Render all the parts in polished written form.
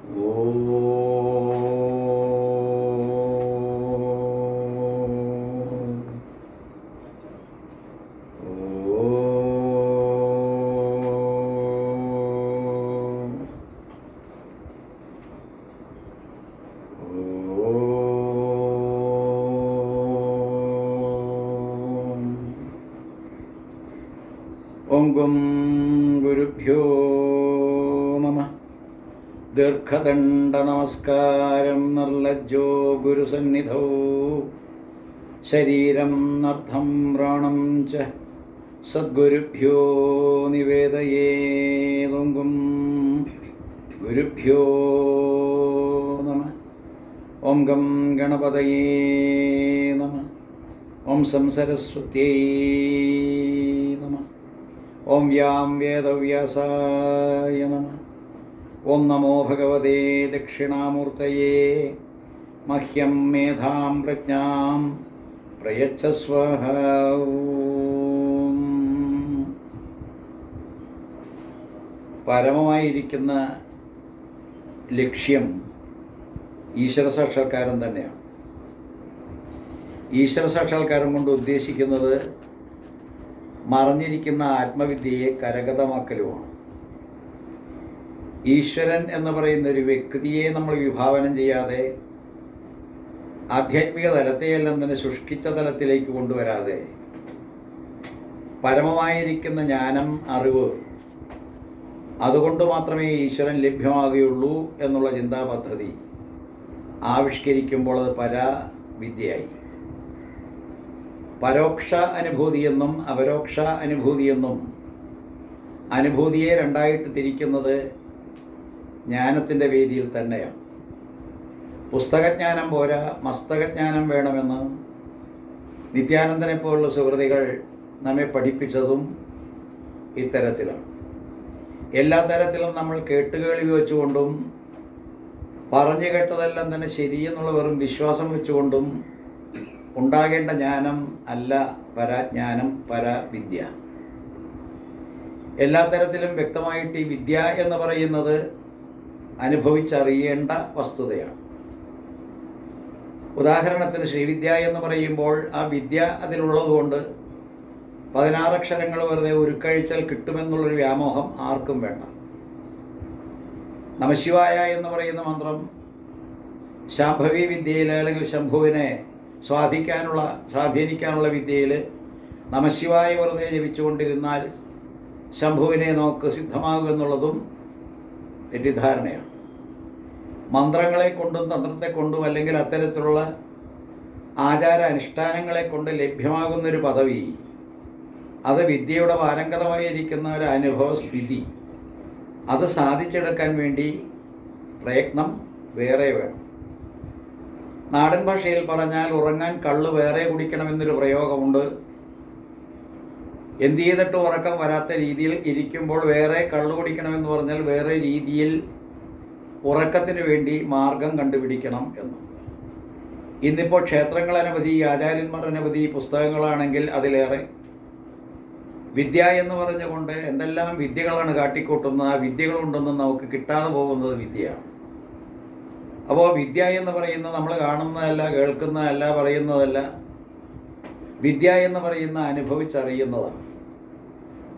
ഓം ഗും ഗുരുഭ്യോ നമഃ. ദീർഘദണ്ഡ നമസ്കാരം നിർലജ്ജോ ഗുരുസന്നിധൗ ശരീരം നർദ്ധം പ്രാണം ച സദ്ഗുരുഭ്യോ നിവേദയേതും ഗും ഗുരുഭ്യോ നമഃ. ഓം ഗം ഗണപതയേ നമഃ. ഓം സംസരസ്വത്യൈ നമഃ. ഓം വ്യാം വേദവ്യാസായ നമഃ. ഓം നമോ ഭഗവതേ ദക്ഷിണാമൂർത്തയേ മഹ്യം മേധാം പ്രജ്ഞാം പ്രയച്ഛ സ്വഹ. പരമമായിരിക്കുന്ന ലക്ഷ്യം ഈശ്വര സാക്ഷാത്കാരം തന്നെയാണ്. ഈശ്വര സാക്ഷാത്കാരം കൊണ്ട് ഉദ്ദേശിക്കുന്നത് മറഞ്ഞിരിക്കുന്ന ആത്മവിദ്യയെ കരഗതമാക്കലുമാണ്. ഈശ്വരൻ എന്ന് പറയുന്ന ഒരു വ്യക്തിയെ നമ്മൾ വിഭാവനം ചെയ്യാതെ ആധ്യാത്മിക തലത്തെയെല്ലാം തന്നെ ശുഷ്കിച്ച തലത്തിലേക്ക് കൊണ്ടുവരാതെ പരമമായിരിക്കുന്ന ജ്ഞാനം, അറിവ്, അതുകൊണ്ട് മാത്രമേ ഈശ്വരൻ ലഭ്യമാകുകയുള്ളൂ എന്നുള്ള ചിന്താ പദ്ധതി ആവിഷ്കരിക്കുമ്പോൾ അത് പരാവിദ്യയായി. പരോക്ഷ അനുഭൂതിയെന്നും അപരോക്ഷ അനുഭൂതിയെന്നും അനുഭൂതിയെ രണ്ടായിട്ട് തിരിക്കുന്നത് ജ്ഞാനത്തിൻ്റെ വേദിയിൽ തന്നെയാണ്. പുസ്തകജ്ഞാനം പോരാ, മസ്തകജ്ഞാനം വേണമെന്ന് നിത്യാനന്ദനെ പോലുള്ള സുഹൃതികൾ നമ്മെ പഠിപ്പിച്ചതും ഇത്തരത്തിലാണ്. എല്ലാ തരത്തിലും നമ്മൾ കേട്ടുകേൾവി വെച്ചുകൊണ്ടും പറഞ്ഞു കേട്ടതെല്ലാം തന്നെ ശരിയെന്നുള്ള വെറും വിശ്വാസം വെച്ചുകൊണ്ടും ഉണ്ടാകേണ്ട ജ്ഞാനം അല്ല പരാജ്ഞാനം, പരവിദ്യ. എല്ലാ തരത്തിലും വ്യക്തമായിട്ട് ഈ വിദ്യ എന്ന് പറയുന്നത് അനുഭവിച്ചറിയേണ്ട വസ്തുതയാണ്. ഉദാഹരണത്തിന് ശ്രീവിദ്യ എന്ന് പറയുമ്പോൾ ആ വിദ്യ അതിലുള്ളതുകൊണ്ട് 16 അക്ഷരങ്ങൾ വെറുതെ ഉരുക്കഴിച്ചാൽ കിട്ടുമെന്നുള്ളൊരു വ്യാമോഹം ആർക്കും വേണ്ട. നമശിവായ എന്ന് പറയുന്ന മന്ത്രം ശാംഭവി വിദ്യയിൽ അല്ലെങ്കിൽ ശംഭുവിനെ സ്വാധീനിക്കാനുള്ള വിദ്യയിൽ നമശിവായ വെറുതെ ജപിച്ചുകൊണ്ടിരുന്നാൽ ശംഭുവിനെ നോക്ക് സിദ്ധമാകുമെന്നുള്ളതും തെറ്റിദ്ധാരണയാണ്. മന്ത്രങ്ങളെ കൊണ്ടും തന്ത്രത്തെ കൊണ്ടും അല്ലെങ്കിൽ അത്തരത്തിലുള്ള ആചാര അനുഷ്ഠാനങ്ങളെ കൊണ്ട് ലഭ്യമാകുന്നൊരു പദവി, അത് വിദ്യയുടെ പാരംഗതമായിരിക്കുന്ന ഒരു അനുഭവ സ്ഥിതി, അത് സാധിച്ചെടുക്കാൻ വേണ്ടി പ്രയത്നം വേറെ വേണം. നാടൻ ഭാഷയിൽ പറഞ്ഞാൽ ഉറങ്ങാൻ കള്ള് വേറെ കുടിക്കണമെന്നൊരു പ്രയോഗമുണ്ട്. എന്ത് ചെയ്തിട്ട് ഉറക്കം വരാത്ത രീതിയിൽ ഇരിക്കുമ്പോൾ വേറെ കള്ള് കുടിക്കണമെന്ന് പറഞ്ഞാൽ വേറെ രീതിയിൽ ഉറക്കത്തിന് വേണ്ടി മാർഗം കണ്ടുപിടിക്കണം എന്ന്. ഇന്നിപ്പോൾ ക്ഷേത്രങ്ങൾ അനവധി, ആചാര്യന്മാർ അനവധി, പുസ്തകങ്ങളാണെങ്കിൽ അതിലേറെ. വിദ്യ എന്ന് പറഞ്ഞുകൊണ്ട് എന്തെല്ലാം വിദ്യകളാണ് കാട്ടിക്കൂട്ടുന്നത്. ആ വിദ്യകളുണ്ടെന്ന് നമുക്ക് കിട്ടാതെ പോകുന്നത് വിദ്യയാണ്. അപ്പോൾ വിദ്യ എന്ന് പറയുന്നത് നമ്മൾ കാണുന്നതല്ല, കേൾക്കുന്നതല്ല, പറയുന്നതല്ല. വിദ്യ എന്ന് പറയുന്ന അനുഭവിച്ചറിയുന്നതാണ്.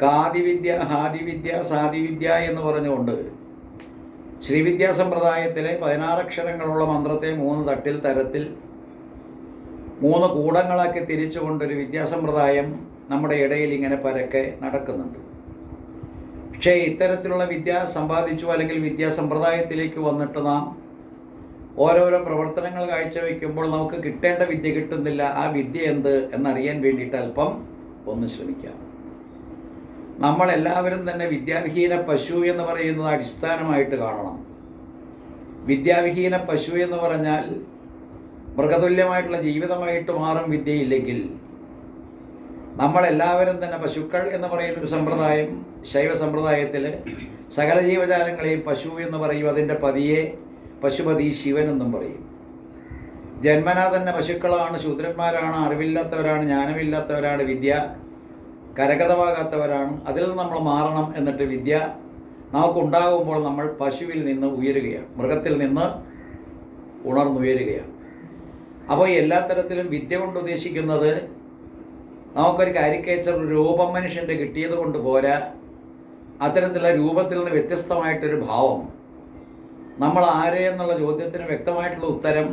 കാദിവിദ്യ, ഹാദിവിദ്യ, സാദിവിദ്യ എന്ന് പറഞ്ഞുകൊണ്ട് ശ്രീവിദ്യാ സമ്പ്രദായത്തിലെ 16 അക്ഷരങ്ങളുള്ള മന്ത്രത്തെ 3 തരത്തിൽ 3 കൂടങ്ങളാക്കി തിരിച്ചുകൊണ്ടൊരു വിദ്യാസമ്പ്രദായം നമ്മുടെ ഇടയിൽ ഇങ്ങനെ പരക്കെ നടക്കുന്നുണ്ട്. പക്ഷേ ഇത്തരത്തിലുള്ള വിദ്യ സമ്പാദിച്ചു അല്ലെങ്കിൽ വിദ്യാസമ്പ്രദായത്തിലേക്ക് വന്നിട്ട് നാം ഓരോരോ പ്രവർത്തനങ്ങൾ കാഴ്ചവെക്കുമ്പോൾ നമുക്ക് കിട്ടേണ്ട വിദ്യ കിട്ടുന്നില്ല. ആ വിദ്യ എന്ത് എന്നറിയാൻ വേണ്ടിയിട്ട് അല്പം ഒന്ന് ശ്രമിക്കാം. നമ്മളെല്ലാവരും തന്നെ വിദ്യാവിഹീന പശു എന്ന് പറയുന്നത് അടിസ്ഥാനമായിട്ട് കാണണം. വിദ്യാവിഹീന പശു എന്ന് പറഞ്ഞാൽ മൃഗതുല്യമായിട്ടുള്ള ജീവിതമായിട്ട് മാറും വിദ്യയില്ലെങ്കിൽ. നമ്മളെല്ലാവരും തന്നെ പശുക്കൾ എന്ന് പറയുന്നൊരു സമ്പ്രദായം ശൈവ സമ്പ്രദായത്തിൽ സകല ജീവജാലങ്ങളെയും പശു എന്ന് പറയും. അതിൻ്റെ പതിയെ പശുപതി ശിവൻ എന്നും പറയും. ജന്മനാ തന്നെ പശുക്കളാണ്, ശൂദ്രന്മാരാണ്, അറിവില്ലാത്തവരാണ്, ജ്ഞാനമില്ലാത്തവരാണ്, വിദ്യ കരഗതമാകാത്തവരാണ്. അതിൽ നിന്ന് നമ്മൾ മാറണം. എന്നിട്ട് വിദ്യ നമുക്കുണ്ടാകുമ്പോൾ നമ്മൾ പശുവിൽ നിന്ന് ഉയരുകയാണ്, മൃഗത്തിൽ നിന്ന് ഉണർന്നുയരുകയാണ്. അപ്പോൾ എല്ലാ തരത്തിലും വിദ്യ കൊണ്ട് ഉദ്ദേശിക്കുന്നത് നമുക്കൊരു കാരിക്കേച്ചർ രൂപം മനുഷ്യൻ്റെ കിട്ടിയത് കൊണ്ട് പോരാ, അത്തരത്തിലുള്ള രൂപത്തിൽ നിന്ന് വ്യത്യസ്തമായിട്ടൊരു ഭാവം. നമ്മൾ ആരെ എന്നുള്ള ചോദ്യത്തിന് വ്യക്തമായിട്ടുള്ള ഉത്തരം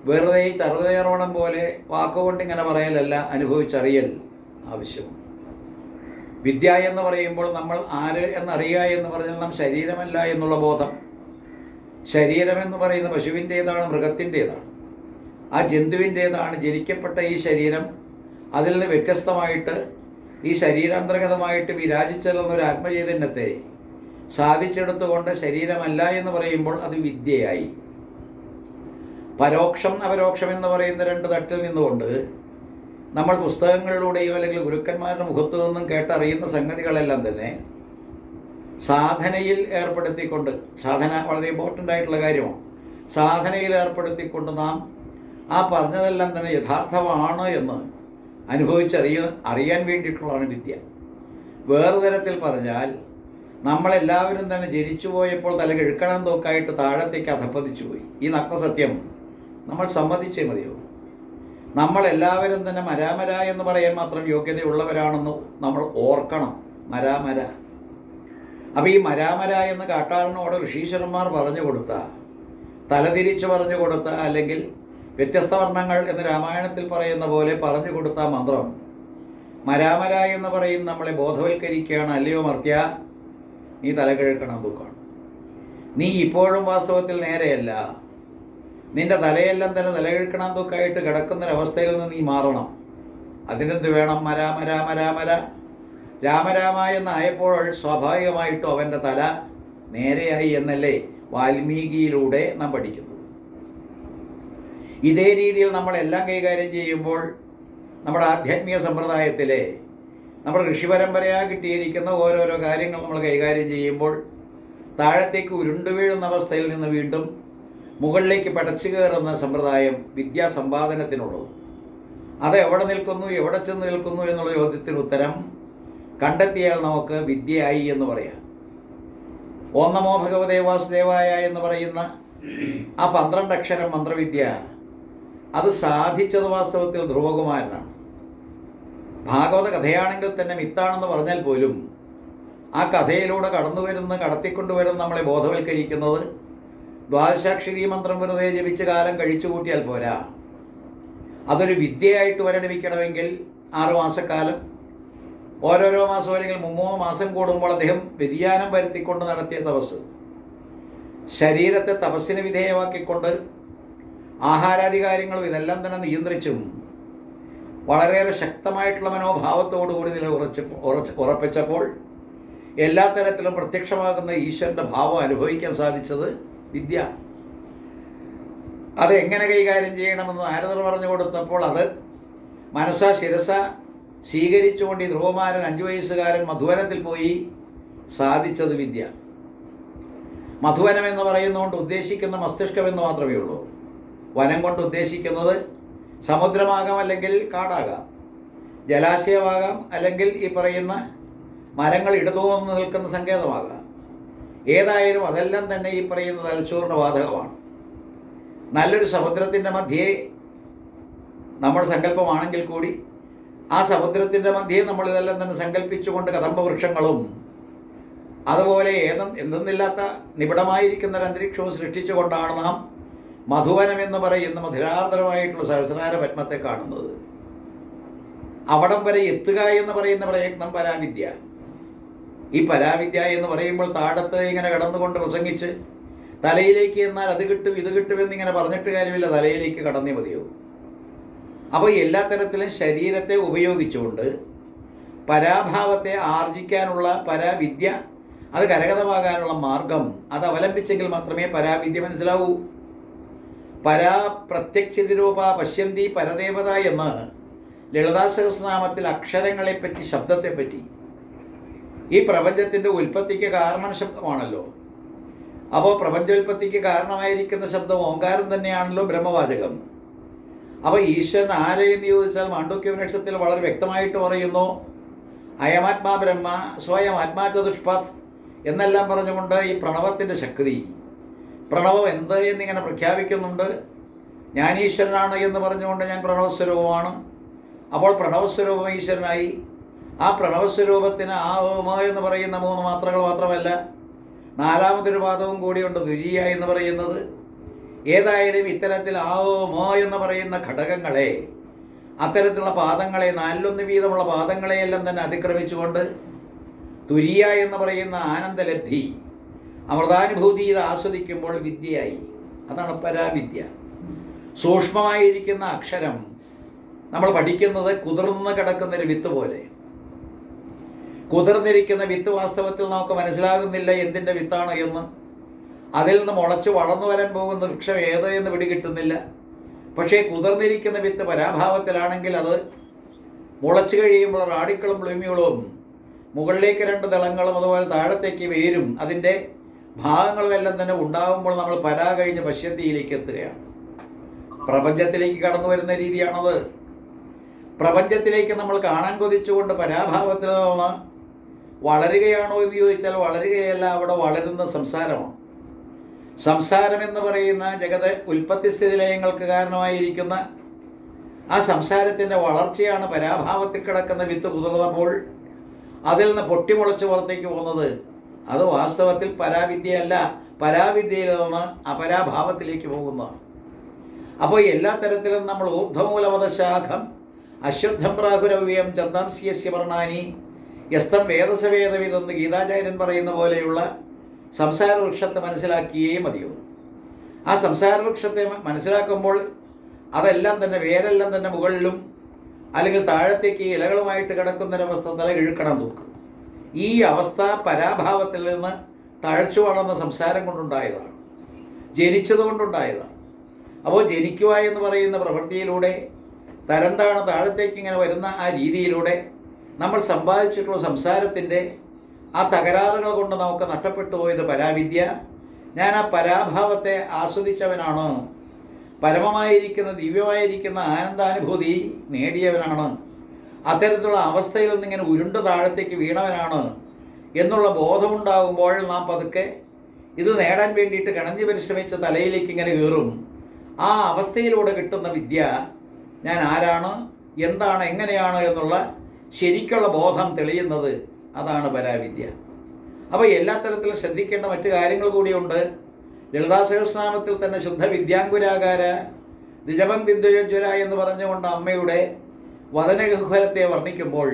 വെറുതെ ചറുതേറോണം പോലെ വാക്കുകൊണ്ട് ഇങ്ങനെ പറയലല്ല, അനുഭവിച്ചറിയൽ ആവശ്യമാണ്. വിദ്യ എന്ന് പറയുമ്പോൾ നമ്മൾ ആര് എന്നറിയുക എന്ന് പറഞ്ഞാൽ നാം ശരീരമല്ല എന്നുള്ള ബോധം. ശരീരമെന്ന് പറയുന്ന പശുവിൻ്റേതാണ്, മൃഗത്തിൻ്റേതാണ്, ആ ജന്തുവിൻ്റേതാണ്. ജനിക്കപ്പെട്ട ഈ ശരീരം അതിൽ നിന്ന് വ്യത്യസ്തമായിട്ട് ഈ ശരീരാന്തർഗതമായിട്ട് വിരാജിച്ചെല്ലുന്നൊരു ആത്മചൈതന്യത്തെ സാധിച്ചെടുത്തുകൊണ്ട് ശരീരമല്ല എന്ന് പറയുമ്പോൾ അത് വിദ്യയായി. പരോക്ഷം അപരോക്ഷം എന്ന് പറയുന്ന രണ്ട് തട്ടിൽ നിന്നുകൊണ്ട് നമ്മൾ പുസ്തകങ്ങളിലൂടെയോ അല്ലെങ്കിൽ ഗുരുക്കന്മാരുടെ മുഖത്തു നിന്നും കേട്ടറിയുന്ന സംഗതികളെല്ലാം തന്നെ സാധനയിൽ ഏർപ്പെടുത്തിക്കൊണ്ട്, സാധന വളരെ ഇമ്പോർട്ടൻ്റ് ആയിട്ടുള്ള കാര്യമാണ്, സാധനയിൽ ഏർപ്പെടുത്തിക്കൊണ്ട് നാം ആ പറഞ്ഞതെല്ലാം തന്നെ യഥാർത്ഥമാണ് എന്ന് അറിയാൻ വേണ്ടിയിട്ടുള്ളതാണ് വിദ്യ. വേറെ തരത്തിൽ പറഞ്ഞാൽ നമ്മളെല്ലാവരും തന്നെ ജനിച്ചു പോയപ്പോൾ തലകിഴുക്കണം തോക്കായിട്ട് താഴത്തേക്ക് അധപ്പതിച്ചു പോയി. ഈ നഗ്നസത്യം നമ്മൾ സമ്മതിച്ചേ മതിയോ? നമ്മളെല്ലാവരും തന്നെ മരാമര എന്ന് പറയാൻ മാത്രം യോഗ്യതയുള്ളവരാണെന്ന് നമ്മൾ ഓർക്കണം. മരാമര. അപ്പോൾ ഈ മരാമര എന്ന് കാട്ടാളിനോട് ഋഷീശ്വരന്മാർ പറഞ്ഞു കൊടുത്ത, തലതിരിച്ചു പറഞ്ഞു കൊടുത്ത, അല്ലെങ്കിൽ വ്യത്യസ്ത വർണ്ണങ്ങൾ എന്ന് രാമായണത്തിൽ പറയുന്ന പോലെ പറഞ്ഞു കൊടുത്ത മന്ത്രം മരാമര എന്ന് പറയുന്ന നമ്മളെ ബോധവൽക്കരിക്കുകയാണ്. അല്ലയോ മർത്യ, നീ തലകിഴക്കണം തൂക്കാണ്. നീ ഇപ്പോഴും വാസ്തവത്തിൽ നേരെയല്ല. നിന്റെ തലയെല്ലാം തന്നെ തലകിഴക്കണം തൂക്കായിട്ട് കിടക്കുന്നൊരവസ്ഥയിൽ നിന്ന് നീ മാറണം. അതിനെന്ത് വേണം? മരാമര മരാമര രാമരാമ എന്നായപ്പോൾ സ്വാഭാവികമായിട്ടും അവൻ്റെ തല നേരെയായി എന്നല്ലേ വാൽമീകിയിലൂടെ നാം പഠിക്കുന്നത്. ഇതേ രീതിയിൽ നമ്മളെല്ലാം കൈകാര്യം ചെയ്യുമ്പോൾ നമ്മുടെ ആധ്യാത്മിക സമ്പ്രദായത്തിലെ നമ്മുടെ ഋഷിപരമ്പരയായി കിട്ടിയിരിക്കുന്ന ഓരോരോ കാര്യങ്ങൾ നമ്മൾ കൈകാര്യം ചെയ്യുമ്പോൾ താഴത്തേക്ക് ഉരുണ്ടു വീഴുന്ന അവസ്ഥയിൽ നിന്ന് വീണ്ടും മുകളിലേക്ക് പടച്ചു കയറുന്ന സമ്പ്രദായം വിദ്യാസമ്പാദനത്തിനുള്ളത്. അത് എവിടെ നിൽക്കുന്നു, എവിടെ ചെന്ന് നിൽക്കുന്നു എന്നുള്ള ചോദ്യത്തിന് ഉത്തരം കണ്ടെത്തിയാൽ നമുക്ക് വിദ്യയായി എന്ന് പറയാം. ഓം നമോ ഭഗവതേ വാസുദേവായ എന്ന് പറയുന്ന ആ 12 അക്ഷരം മന്ത്രവിദ്യ അത് സാധിച്ചത് വാസ്തവത്തിൽ ധ്രുവകുമാരനാണ്. ഭാഗവത കഥയാണെങ്കിൽ തന്നെ മിത്താണെന്ന് പറഞ്ഞാൽ പോലും ആ കഥയിലൂടെ കടത്തിക്കൊണ്ടുവരുന്ന നമ്മളെ ബോധവൽക്കരിക്കുന്നത് ദ്വാദശാക്ഷരി മന്ത്രം വെറുതെ ജപിച്ച് കാലം കഴിച്ചു കൂട്ടിയാൽ പോരാ. അതൊരു വിദ്യയായിട്ട് പരിണമിക്കണമെങ്കിൽ 6 മാസക്കാലം, ഓരോരോ മാസം അല്ലെങ്കിൽ 3 മാസം കൂടുമ്പോൾ അദ്ദേഹം വ്യതിയാനം വരുത്തിക്കൊണ്ട് നടത്തിയ തപസ്, ശരീരത്തെ തപസ്സിന് വിധേയമാക്കിക്കൊണ്ട് ആഹാരാധികാരങ്ങളും ഇതെല്ലാം തന്നെ നിയന്ത്രിച്ചും വളരെയേറെ ശക്തമായിട്ടുള്ള മനോഭാവത്തോടുകൂടി ഉറപ്പിച്ചപ്പോൾ എല്ലാ തരത്തിലും പ്രത്യക്ഷമാകുന്ന ഈശ്വരൻ്റെ ഭാവം അനുഭവിക്കാൻ സാധിച്ചത് വിദ്യ. അതെങ്ങനെ കൈകാര്യം ചെയ്യണമെന്ന് നാരദർ പറഞ്ഞു കൊടുത്തപ്പോൾ അത് മനസ്സാ ശിരസ സ്വീകരിച്ചുകൊണ്ട് ഈ ധ്രുവകുമാരൻ 5 വയസ്സുകാരൻ മധുവനത്തിൽ പോയി സാധിച്ചത് വിദ്യ. മധുവനം എന്ന് പറയുന്നതുകൊണ്ട് ഉദ്ദേശിക്കുന്ന മസ്തിഷ്കമെന്ന് മാത്രമേ ഉള്ളൂ. വനം കൊണ്ട് ഉദ്ദേശിക്കുന്നത് സമുദ്രമാകാം, അല്ലെങ്കിൽ കാടാകാം, ജലാശയമാകാം, അല്ലെങ്കിൽ ഈ പറയുന്ന മരങ്ങൾ ഇടതൂർന്ന് നിൽക്കുന്ന സങ്കേതമാകാം. ഏതായാലും അതെല്ലാം തന്നെ ഈ പറയുന്ന തലച്ചോറിന് ബാധകമാണ്. നല്ലൊരു സമുദ്രത്തിൻ്റെ മധ്യേ നമ്മുടെ സങ്കല്പമാണെങ്കിൽ കൂടി ആ സമുദ്രത്തിൻ്റെ മധ്യേ നമ്മൾ ഇതെല്ലാം തന്നെ സങ്കല്പിച്ചുകൊണ്ട് കദംബവൃക്ഷങ്ങളും അതുപോലെ എന്തെന്നില്ലാത്ത നിബിഡമായിരിക്കുന്ന ഒരു അന്തരീക്ഷവും സൃഷ്ടിച്ചുകൊണ്ടാണ് നാം മധുവനം എന്ന് പറയുന്ന മധുരാർദ്രമായിട്ടുള്ള സഹസ്രാര പത്മത്തെ കാണുന്നത്. അവിടം വരെ എത്തുക എന്ന് പറയുന്ന പ്രയത്നം പരാവിദ്യ. ഈ പരാവിദ്യ എന്ന് പറയുമ്പോൾ താഴത്ത് ഇങ്ങനെ കടന്നുകൊണ്ട് പ്രസംഗിച്ച് തലയിലേക്ക് എന്നാൽ അത് കിട്ടും ഇത് കിട്ടുമെന്നിങ്ങനെ പറഞ്ഞിട്ട് കാര്യമില്ല, തലയിലേക്ക് കടന്നേ മതിയാവും. അപ്പോൾ എല്ലാ തരത്തിലും ശരീരത്തെ ഉപയോഗിച്ചുകൊണ്ട് പരാഭാവത്തെ ആർജിക്കാനുള്ള പരാവിദ്യ, അത് കരഗതമാകാനുള്ള മാർഗം അത് അവലംബിച്ചെങ്കിൽ മാത്രമേ പരാവിദ്യ മനസ്സിലാവൂ. പരാപ്രത്യക്ഷിതിരൂപ പശ്യന്തി പരദേവത എന്ന് ലളിതാ സഹസ്രനാമത്തിൽ അക്ഷരങ്ങളെപ്പറ്റി, ശബ്ദത്തെപ്പറ്റി, ഈ പ്രപഞ്ചത്തിൻ്റെ ഉൽപ്പത്തിക്ക് കാരണം ശബ്ദമാണല്ലോ. അപ്പോൾ പ്രപഞ്ചോൽപ്പത്തിക്ക് കാരണമായിരിക്കുന്ന ശബ്ദം ഓങ്കാരം തന്നെയാണല്ലോ ബ്രഹ്മവാചകം. അപ്പോൾ ഈശ്വരൻ ആരെ എന്ന് ചോദിച്ചാൽ മാണ്ഡൂക്യോപനിഷത്തിൽ വളരെ വ്യക്തമായിട്ട് പറയുന്നു, അയമാത്മാ ബ്രഹ്മ സ്വയം ആത്മാ ചതുഷ്പത് എന്നെല്ലാം പറഞ്ഞുകൊണ്ട് ഈ പ്രണവത്തിൻ്റെ ശക്തി, പ്രണവം എന്ത് എന്നിങ്ങനെ പ്രഖ്യാപിക്കുന്നുണ്ട്. ഞാൻ ഈശ്വരനാണ് എന്ന് പറഞ്ഞുകൊണ്ട് ഞാൻ പ്രണവസ്വരൂപമാണ്. അപ്പോൾ പ്രണവസ്വരൂപം ഈശ്വരനായി. ആ പ്രണവസ്വരൂപത്തിന് ആ ഓമ എന്ന് പറയുന്ന 3 മാത്രകൾ മാത്രമല്ല, 4മതൊരു പാദവും കൂടിയുണ്ട് തുര്യ എന്ന് പറയുന്നത്. ഏതായാലും ഇത്തരത്തിൽ ആ ഓമ എന്ന് പറയുന്ന ഘടകങ്ങളെ, അത്തരത്തിലുള്ള പാദങ്ങളെ, 4 വീതമുള്ള പാദങ്ങളെയെല്ലാം തന്നെ അതിക്രമിച്ചുകൊണ്ട് തുര്യ എന്ന് പറയുന്ന ആനന്ദലബ്ധി, അമൃതാനുഭൂതി ഇത് ആസ്വദിക്കുമ്പോൾ വിദ്യയായി. അതാണ് പരാവിദ്യ. സൂക്ഷ്മമായിരിക്കുന്ന അക്ഷരം നമ്മൾ പഠിക്കുന്നത് കുതിർന്ന് കിടക്കുന്നൊരു വിത്ത് പോലെ. കുതിർന്നിരിക്കുന്ന വിത്ത് വാസ്തവത്തിൽ നമുക്ക് മനസ്സിലാകുന്നില്ല എന്തിൻ്റെ വിത്താണ് എന്ന്. അതിൽ നിന്ന് മുളച്ച് വളർന്നു വരാൻ പോകുന്ന വൃക്ഷം ഏത് എന്ന് പിടികിട്ടുന്നില്ല. പക്ഷേ കുതിർന്നിരിക്കുന്ന വിത്ത് പരാഭാവത്തിലാണെങ്കിൽ അത് മുളച്ചു കഴിയുമ്പോൾ റാഡിക്കളും പ്ലൂമികളും മുകളിലേക്ക് 2 ദളങ്ങളും അതുപോലെ താഴത്തേക്ക് വേരും അതിൻ്റെ ഭാഗങ്ങളുമെല്ലാം തന്നെ ഉണ്ടാകുമ്പോൾ നമ്മൾ പരാ കഴിഞ്ഞ് പശ്യത്തിയിലേക്ക് എത്തുകയാണ്. പ്രപഞ്ചത്തിലേക്ക് കടന്നു വരുന്ന രീതിയാണത്. പ്രപഞ്ചത്തിലേക്ക് നമ്മൾ കാണാൻ കൊതിച്ചുകൊണ്ട് പരാഭാവത്തിൽ നിന്ന് വളരുകയാണോ എന്ന് ചോദിച്ചാൽ വളരുകയല്ല, അവിടെ വളരുന്ന സംസാരമാണ്. സംസാരം എന്ന് പറയുന്ന ജഗത് ഉൽപ്പത്തിസ്ഥിതി ലയങ്ങൾക്ക് കാരണമായിരിക്കുന്ന ആ സംസാരത്തിൻ്റെ വളർച്ചയാണ് പരാഭാവത്തിൽ കിടക്കുന്ന വിത്ത് കുതിർന്നപ്പോൾ അതിൽ നിന്ന് പൊട്ടിമുളച്ച് പുറത്തേക്ക് പോകുന്നത്. അത് വാസ്തവത്തിൽ പരാവിദ്യയല്ല, പരാവിദ്യയിൽ നിന്ന് അപരാഭാവത്തിലേക്ക് പോകുന്നതാണ്. അപ്പോൾ എല്ലാ തരത്തിലും നമ്മൾ ഊർധ്വമൂലവതശാഖം അശ്വത്ഥം പ്രാഹുരവ്യം ചന്ദാംസ്യസ്യ വർണ്ണാനി യസ്തം വേദസവേദവിതെന്ന് ഗീതാചാര്യൻ പറയുന്ന പോലെയുള്ള സംസാര വൃക്ഷത്തെ മനസ്സിലാക്കിയേ മതിയോ. ആ സംസാര വൃക്ഷത്തെ മനസ്സിലാക്കുമ്പോൾ അതെല്ലാം തന്നെ വേരെല്ലാം തന്നെ മുകളിലും അല്ലെങ്കിൽ താഴത്തേക്ക് ഇലകളുമായിട്ട് കിടക്കുന്നൊരവസ്ഥ തല ഇഴുക്കണം നോക്കും. ഈ അവസ്ഥ പരാഭാവത്തിൽ നിന്ന് തഴച്ചു വളർന്ന സംസാരം കൊണ്ടുണ്ടായതാണ്, ജനിച്ചതുകൊണ്ടുണ്ടായതാണ്. അപ്പോൾ ജനിക്കുക എന്ന് പറയുന്ന പ്രവൃത്തിയിലൂടെ തരം താഴത്തേക്ക് ഇങ്ങനെ വരുന്ന ആ രീതിയിലൂടെ നമ്മൾ സമ്പാദിച്ചിട്ടുള്ള സംസാരത്തിൻ്റെ ആ തകരാറുകൾ കൊണ്ട് നമുക്ക് നഷ്ടപ്പെട്ടു പോയത് പരാവിദ്യ. ഞാൻ ആ പരാഭാവത്തെ ആസ്വദിച്ചവനാണ്, പരമമായിരിക്കുന്ന ദിവ്യമായിരിക്കുന്ന ആനന്ദാനുഭൂതി നേടിയവനാണ്, അത്തരത്തിലുള്ള അവസ്ഥയിൽ നിന്നിങ്ങനെ ഉരുണ്ട് താഴത്തേക്ക് വീണവനാണ് എന്നുള്ള ബോധമുണ്ടാകുമ്പോൾ നാം പതുക്കെ ഇത് നേടാൻ വേണ്ടിയിട്ട് കിണഞ്ഞു പരിശ്രമിച്ച തലയിലേക്ക് ഇങ്ങനെ കയറും. ആ അവസ്ഥയിലൂടെ കിട്ടുന്ന വിദ്യ ഞാൻ ആരാണ്, എന്താണ്, എങ്ങനെയാണ് എന്നുള്ള ശരിക്കുള്ള ബോധം തെളിയുന്നത്, അതാണ് പരാവിദ്യ. അപ്പോൾ എല്ലാ തരത്തിലും ശ്രദ്ധിക്കേണ്ട മറ്റു കാര്യങ്ങൾ കൂടിയുണ്ട്. ലളിതാ സഹസ്രനാമത്തിൽ തന്നെ ശുദ്ധ വിദ്യാങ്കുരാകാര ദ്വിജപം ദിദ്വയോജ്വല എന്ന് പറഞ്ഞുകൊണ്ട് അമ്മയുടെ വദനഗഹ്വരത്തെ വർണ്ണിക്കുമ്പോൾ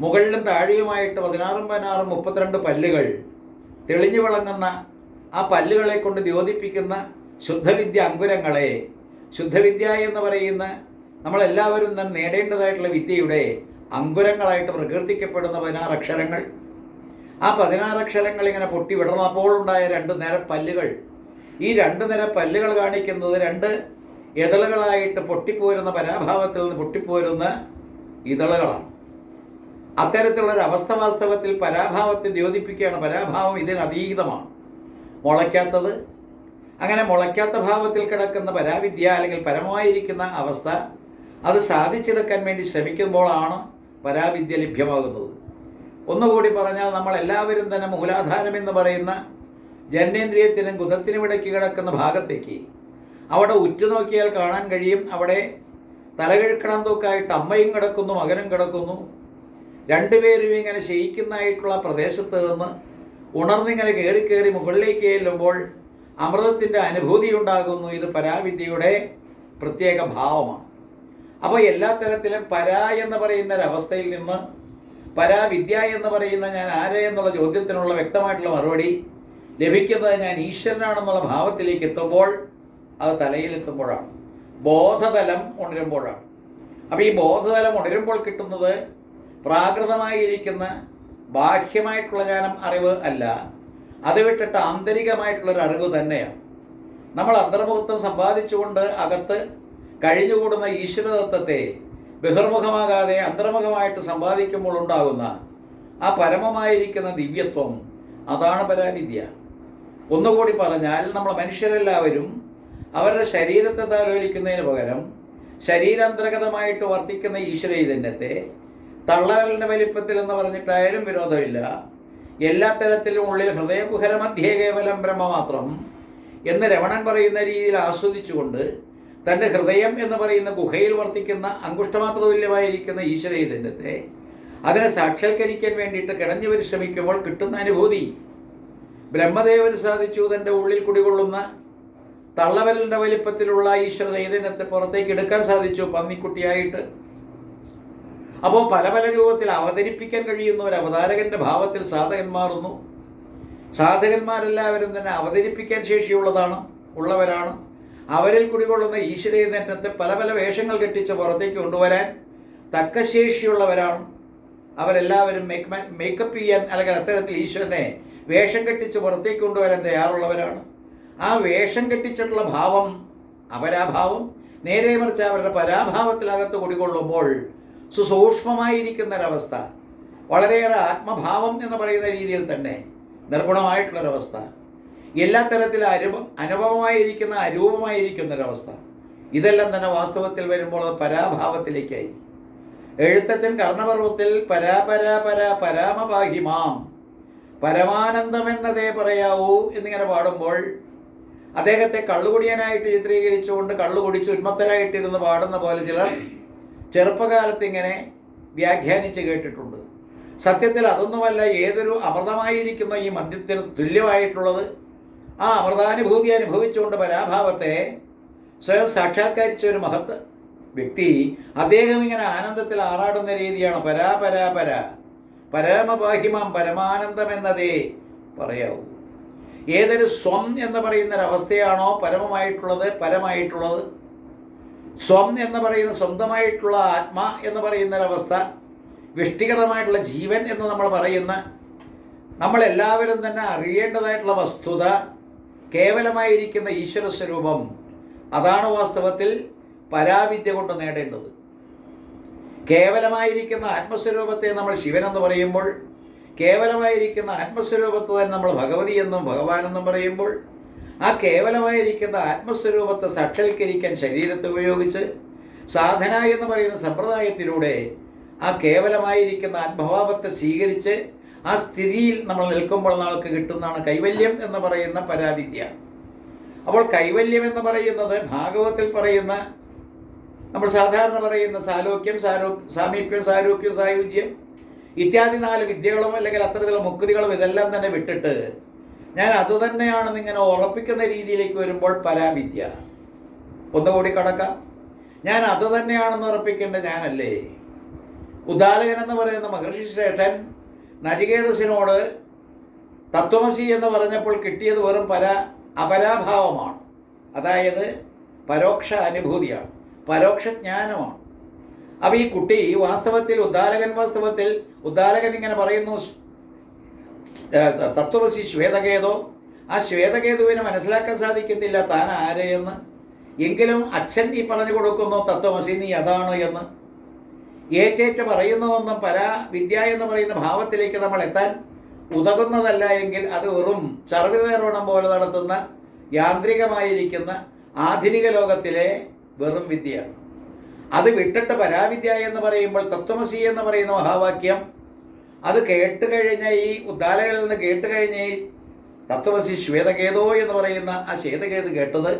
മുകളിലും താഴെയുമായിട്ട് 16 32 പല്ലുകൾ തെളിഞ്ഞു വിളങ്ങുന്ന ആ പല്ലുകളെ കൊണ്ട് ദ്യോതിപ്പിക്കുന്ന ശുദ്ധവിദ്യ അങ്കുരങ്ങളെ, ശുദ്ധവിദ്യ എന്ന് പറയുന്ന നമ്മളെല്ലാവരും തന്നെ നേടേണ്ടതായിട്ടുള്ള വിദ്യയുടെ അങ്കുരങ്ങളായിട്ട് പ്രകീർത്തിക്കപ്പെടുന്ന 16 അക്ഷരങ്ങൾ. ആ 16 അക്ഷരങ്ങൾ ഇങ്ങനെ പൊട്ടി വിടർന്നപ്പോൾ ഉണ്ടായ 2 നിര പല്ലുകൾ. ഈ 2 നിര പല്ലുകൾ കാണിക്കുന്നത് 2 ഇതളുകളായിട്ട് പൊട്ടിപ്പോരുന്ന പരാഭാവത്തിൽ നിന്ന് പൊട്ടിപ്പോരുന്ന ഇതളുകളാണ്. അത്തരത്തിലുള്ളൊരവസ്ഥ വാസ്തവത്തിൽ പരാഭാവത്തെ ദ്യോതിപ്പിക്കുകയാണ്. പരാഭാവം ഇതിനതീതമാണ്, മുളയ്ക്കാത്തത്. അങ്ങനെ മുളയ്ക്കാത്ത ഭാവത്തിൽ കിടക്കുന്ന പരാവിദ്യ അല്ലെങ്കിൽ പരമമായിരിക്കുന്ന അവസ്ഥ അത് സാധിച്ചെടുക്കാൻ വേണ്ടി ശ്രമിക്കുമ്പോഴാണ് പരാവിദ്യ ലഭ്യമാകുന്നത്. ഒന്നുകൂടി പറഞ്ഞാൽ നമ്മളെല്ലാവരും തന്നെ മൂലാധാരം എന്ന് പറയുന്ന ജനനേന്ദ്രിയത്തിനും ഗുദത്തിനും ഇടയ്ക്ക് കിടക്കുന്ന ഭാഗത്തേക്ക് അവിടെ ഉറ്റുനോക്കിയാൽ കാണാൻ കഴിയും. അവിടെ തലകിഴക്കണം തൂക്കായിട്ട് അമ്മയും കിടക്കുന്നു, മകനും കിടക്കുന്നു. രണ്ടുപേരും ഇങ്ങനെ ശയിക്കുന്നതായിട്ടുള്ള പ്രദേശത്ത് നിന്ന് ഉണർന്നിങ്ങനെ കയറി മുകളിലേക്ക് ചെല്ലുമ്പോൾ അമൃതത്തിൻ്റെ അനുഭൂതി ഉണ്ടാകുന്നു. ഇത് പരാവിദ്യയുടെ പ്രത്യേക ഭാവമാണ്. അപ്പോൾ എല്ലാ തരത്തിലും പരാ എന്ന് പറയുന്ന ഒരവസ്ഥയിൽ നിന്ന് പരാവിദ്യ എന്ന് പറയുന്ന ഞാൻ ആരെ എന്നുള്ള ചോദ്യത്തിനുള്ള വ്യക്തമായിട്ടുള്ള മറുപടി ലഭിക്കുന്നത് ഞാൻ ഈശ്വരനാണെന്നുള്ള ഭാവത്തിലേക്ക് എത്തുമ്പോൾ, അത് തലയിലെത്തുമ്പോഴാണ്, ബോധതലം ഉണരുമ്പോഴാണ്. അപ്പോൾ ഈ ബോധതലം ഉണരുമ്പോൾ കിട്ടുന്നത് പ്രാകൃതമായിരിക്കുന്ന ബാഹ്യമായിട്ടുള്ള ജ്ഞാനം, അറിവ് അല്ല, അത് വിട്ടിട്ട് ആന്തരികമായിട്ടുള്ളൊരു അറിവ് തന്നെയാണ്. നമ്മൾ അന്തർമുഖത്വം സമ്പാദിച്ചുകൊണ്ട് അകത്ത് കഴിഞ്ഞുകൂടുന്ന ഈശ്വരതത്വത്തെ ബഹിർമുഖമാകാതെ അന്തർമുഖമായിട്ട് സമ്പാദിക്കുമ്പോൾ ഉണ്ടാകുന്ന ആ പരമമായിരിക്കുന്ന ദിവ്യത്വം, അതാണ് പരാവിദ്യ. ഒന്നുകൂടി പറഞ്ഞാൽ നമ്മൾ മനുഷ്യരെല്ലാവരും അവരുടെ ശരീരത്തെ താലോലിക്കുന്നതിന് പകരം ശരീരാന്തർഗതമായിട്ട് വർത്തിക്കുന്ന ഈശ്വര ചൈതന്യത്തെ തള്ളവലിൻ്റെ വലിപ്പത്തിൽ എന്ന് പറഞ്ഞിട്ടായാലും വിരോധമില്ല, എല്ലാ തരത്തിലും ഉള്ളിൽ ഹൃദയകുഹരമധ്യേ കേവലം ബ്രഹ്മമാത്രം എന്ന് രമണൻ പറയുന്ന രീതിയിൽ ആസ്വദിച്ചുകൊണ്ട് തൻ്റെ ഹൃദയം എന്ന് പറയുന്ന ഗുഹയിൽ വർത്തിക്കുന്ന അങ്കുഷ്ടമാത്ര തുല്യമായിരിക്കുന്ന ഈശ്വര ചൈതന്യത്തെ അതിനെ സാക്ഷാത്കരിക്കാൻ വേണ്ടിയിട്ട് കിടഞ്ഞു പരിശ്രമിക്കുമ്പോൾ കിട്ടുന്ന അനുഭൂതി ബ്രഹ്മദേവന് സാധിച്ചു. തൻ്റെ ഉള്ളിൽ കുടികൊള്ളുന്ന തള്ളവരലിൻ്റെ വലിപ്പത്തിലുള്ള ഈശ്വര ചൈതന്യത്തെ പുറത്തേക്ക് എടുക്കാൻ സാധിച്ചു പന്നിക്കുട്ടിയായിട്ട്. അപ്പോൾ പല പല രൂപത്തിൽ അവതരിപ്പിക്കാൻ കഴിയുന്ന ഒരു അവതാരകന്റെ ഭാവത്തിൽ സാധകൻ മാറുന്നു. സാധകന്മാരെല്ലാവരും തന്നെ അവതരിപ്പിക്കാൻ ഉള്ളവരാണ്. അവരിൽ കുടികൊള്ളുന്ന ഈശ്വര ചൈതന്യത്തെ പല പല വേഷങ്ങൾ കെട്ടിച്ച് പുറത്തേക്ക് കൊണ്ടുവരാൻ തക്ക ശേഷിയുള്ളവരാണ്. അവരെല്ലാവരും മേക്കപ്പ് ചെയ്യാൻ അല്ലെങ്കിൽ അത്തരത്തിൽ ഈശ്വരനെ വേഷം കെട്ടിച്ച് പുറത്തേക്ക് കൊണ്ടുവരാൻ തയ്യാറുള്ളവരാണ്. ആ വേഷം കെട്ടിച്ചിട്ടുള്ള ഭാവം അപരാഭാവം, നേരെ മറിച്ച് അവരുടെ പരാഭാവത്തിനകത്ത് കുടികൊള്ളുമ്പോൾ സുസൂക്ഷ്മമായിരിക്കുന്നൊരവസ്ഥ, വളരെയേറെ ആത്മഭാവം എന്ന് പറയുന്ന രീതിയിൽ തന്നെ നിർഗുണമായിട്ടുള്ളൊരവസ്ഥ, എല്ലാ തരത്തിലും അനുഭവമായിരിക്കുന്ന അരൂപമായിരിക്കുന്നൊരവസ്ഥ, ഇതെല്ലാം തന്നെ വാസ്തവത്തിൽ വരുമ്പോൾ അത് പരാഭാവത്തിലേക്കായി. എഴുത്തച്ഛൻ കർണപർവത്തിൽ പരാമപാഹിമാം പരമാനന്ദമെന്നതേ പറയാവൂ എന്നിങ്ങനെ പാടുമ്പോൾ അദ്ദേഹത്തെ കള്ളുകുടിയനായിട്ട് ചിത്രീകരിച്ചുകൊണ്ട് കള്ളുകുടിച്ച് ഉന്മത്തരായിട്ടിരുന്ന് പാടുന്ന പോലെ ചിലർ ചെറുപ്പകാലത്ത് ഇങ്ങനെ വ്യാഖ്യാനിച്ച് കേട്ടിട്ടുണ്ട്. സത്യത്തിൽ അതൊന്നുമല്ല, ഏതൊരു അമൃതമായിരിക്കുന്ന ഈ മദ്യത്തിന് തുല്യമായിട്ടുള്ളത്. ആ അമൃതാനുഭൂതി അനുഭവിച്ചുകൊണ്ട് പരാഭാവത്തെ സ്വയം സാക്ഷാത്കരിച്ച ഒരു മഹത്ത് വ്യക്തി അദ്ദേഹം ഇങ്ങനെ ആനന്ദത്തിൽ ആറാടുന്ന രീതിയാണ് പരമപാഹിമാം പരമാനന്ദമെന്നതേ പറയാവൂ. ഏതൊരു സ്വം എന്ന് പറയുന്നൊരവസ്ഥയാണോ പരമായിട്ടുള്ളത്, സ്വം എന്ന് പറയുന്ന സ്വന്തമായിട്ടുള്ള ആത്മ എന്ന് പറയുന്നൊരവസ്ഥ, വ്യഷ്ടിഗതമായിട്ടുള്ള ജീവൻ എന്ന് നമ്മൾ പറയുന്ന നമ്മളെല്ലാവരും തന്നെ അറിയേണ്ടതായിട്ടുള്ള വസ്തുത, കേവലമായിരിക്കുന്ന ഈശ്വര സ്വരൂപം, അതാണ് വാസ്തവത്തിൽ പരാവിദ്യ കൊണ്ട് നേടേണ്ടത്. കേവലമായിരിക്കുന്ന ആത്മസ്വരൂപത്തെ നമ്മൾ ശിവൻ എന്ന് പറയുമ്പോൾ, കേവലമായിരിക്കുന്ന ആത്മസ്വരൂപത്തെ തന്നെ നമ്മൾ ഭഗവതി എന്നും ഭഗവാനെന്നും പറയുമ്പോൾ, ആ കേവലമായിരിക്കുന്ന ആത്മസ്വരൂപത്തെ സാക്ഷാത്കരിക്കാൻ ശരീരത്തെ ഉപയോഗിച്ച് സാധന എന്ന് പറയുന്ന സമ്പ്രദായത്തിലൂടെ ആ കേവലമായിരിക്കുന്ന ആത്മഭാവത്തെ സ്വീകരിച്ച് ആ സ്ഥിതിയിൽ നമ്മൾ നിൽക്കുമ്പോൾ നമുക്ക് കിട്ടുന്നതാണ് കൈവല്യം എന്ന് പറയുന്ന പരാവിദ്യ. അപ്പോൾ കൈവല്യം എന്ന് പറയുന്നത് ഭാഗവത്തിൽ പറയുന്ന, നമ്മൾ സാധാരണ പറയുന്ന സാലോക്യം, സാമീപ്യം, സാരൂപ്യം, സായുജ്യം ഇത്യാദി 4 വിദ്യകളും അല്ലെങ്കിൽ അത്തരത്തിലുള്ള മുക്തികളും ഇതെല്ലാം തന്നെ വിട്ടിട്ട് ഞാൻ അത് തന്നെയാണെന്ന് ഇങ്ങനെ ഉറപ്പിക്കുന്ന രീതിയിലേക്ക് വരുമ്പോൾ പരാവിദ്യ. ഒന്നുകൂടി കടക്കാം. ഞാൻ അത് തന്നെയാണെന്ന് ഉറപ്പിക്കേണ്ടത് ഞാനല്ലേ? ഉദാലകൻ എന്ന് പറയുന്ന മഹർഷി ശ്രേഷ്ഠൻ നചികേതസിനോട് തത്വമസി എന്ന് പറഞ്ഞപ്പോൾ കിട്ടിയത് വെറും അപരാഭാവമാണ്. അതായത് പരോക്ഷ അനുഭൂതിയാണ്, പരോക്ഷ ജ്ഞാനമാണ്. അപ്പോൾ ഈ കുട്ടി വാസ്തവത്തിൽ ഉദാലകൻ ഇങ്ങനെ പറയുന്നു, തത്വമസി ശ്വേതകേതോ. ആ ശ്വേതകേതുവിനെ മനസ്സിലാക്കാൻ സാധിക്കുന്നില്ല താൻ ആരെയെന്ന്. എങ്കിലും അച്ഛൻ ഈ പറഞ്ഞു കൊടുക്കുന്നു തത്വമസി നീ അതാണ് എന്ന്. ഏറ്റേറ്റ് പറയുന്നതൊന്നും പരാവിദ്യ എന്ന് പറയുന്ന ഭാവത്തിലേക്ക് നമ്മൾ എത്താൻ ഉതകുന്നതല്ല എങ്കിൽ അത് വെറും ചർവിതർവണം പോലെ നടത്തുന്ന യാന്ത്രികമായിരിക്കുന്ന ആധുനിക ലോകത്തിലെ വെറും വിദ്യയാണ്. അത് വിട്ടിട്ട് പരാവിദ്യ എന്ന് പറയുമ്പോൾ തത്വമസി എന്ന് പറയുന്ന മഹാവാക്യം അത് കേട്ടുകഴിഞ്ഞ ഈ ഉദ്ദാലകനിൽ നിന്ന് കേട്ടുകഴിഞ്ഞ ഈ തത്വമസി ശ്വേതകേതോ എന്ന് പറയുന്ന ആ ശ്വേതകേതു കേട്ടത്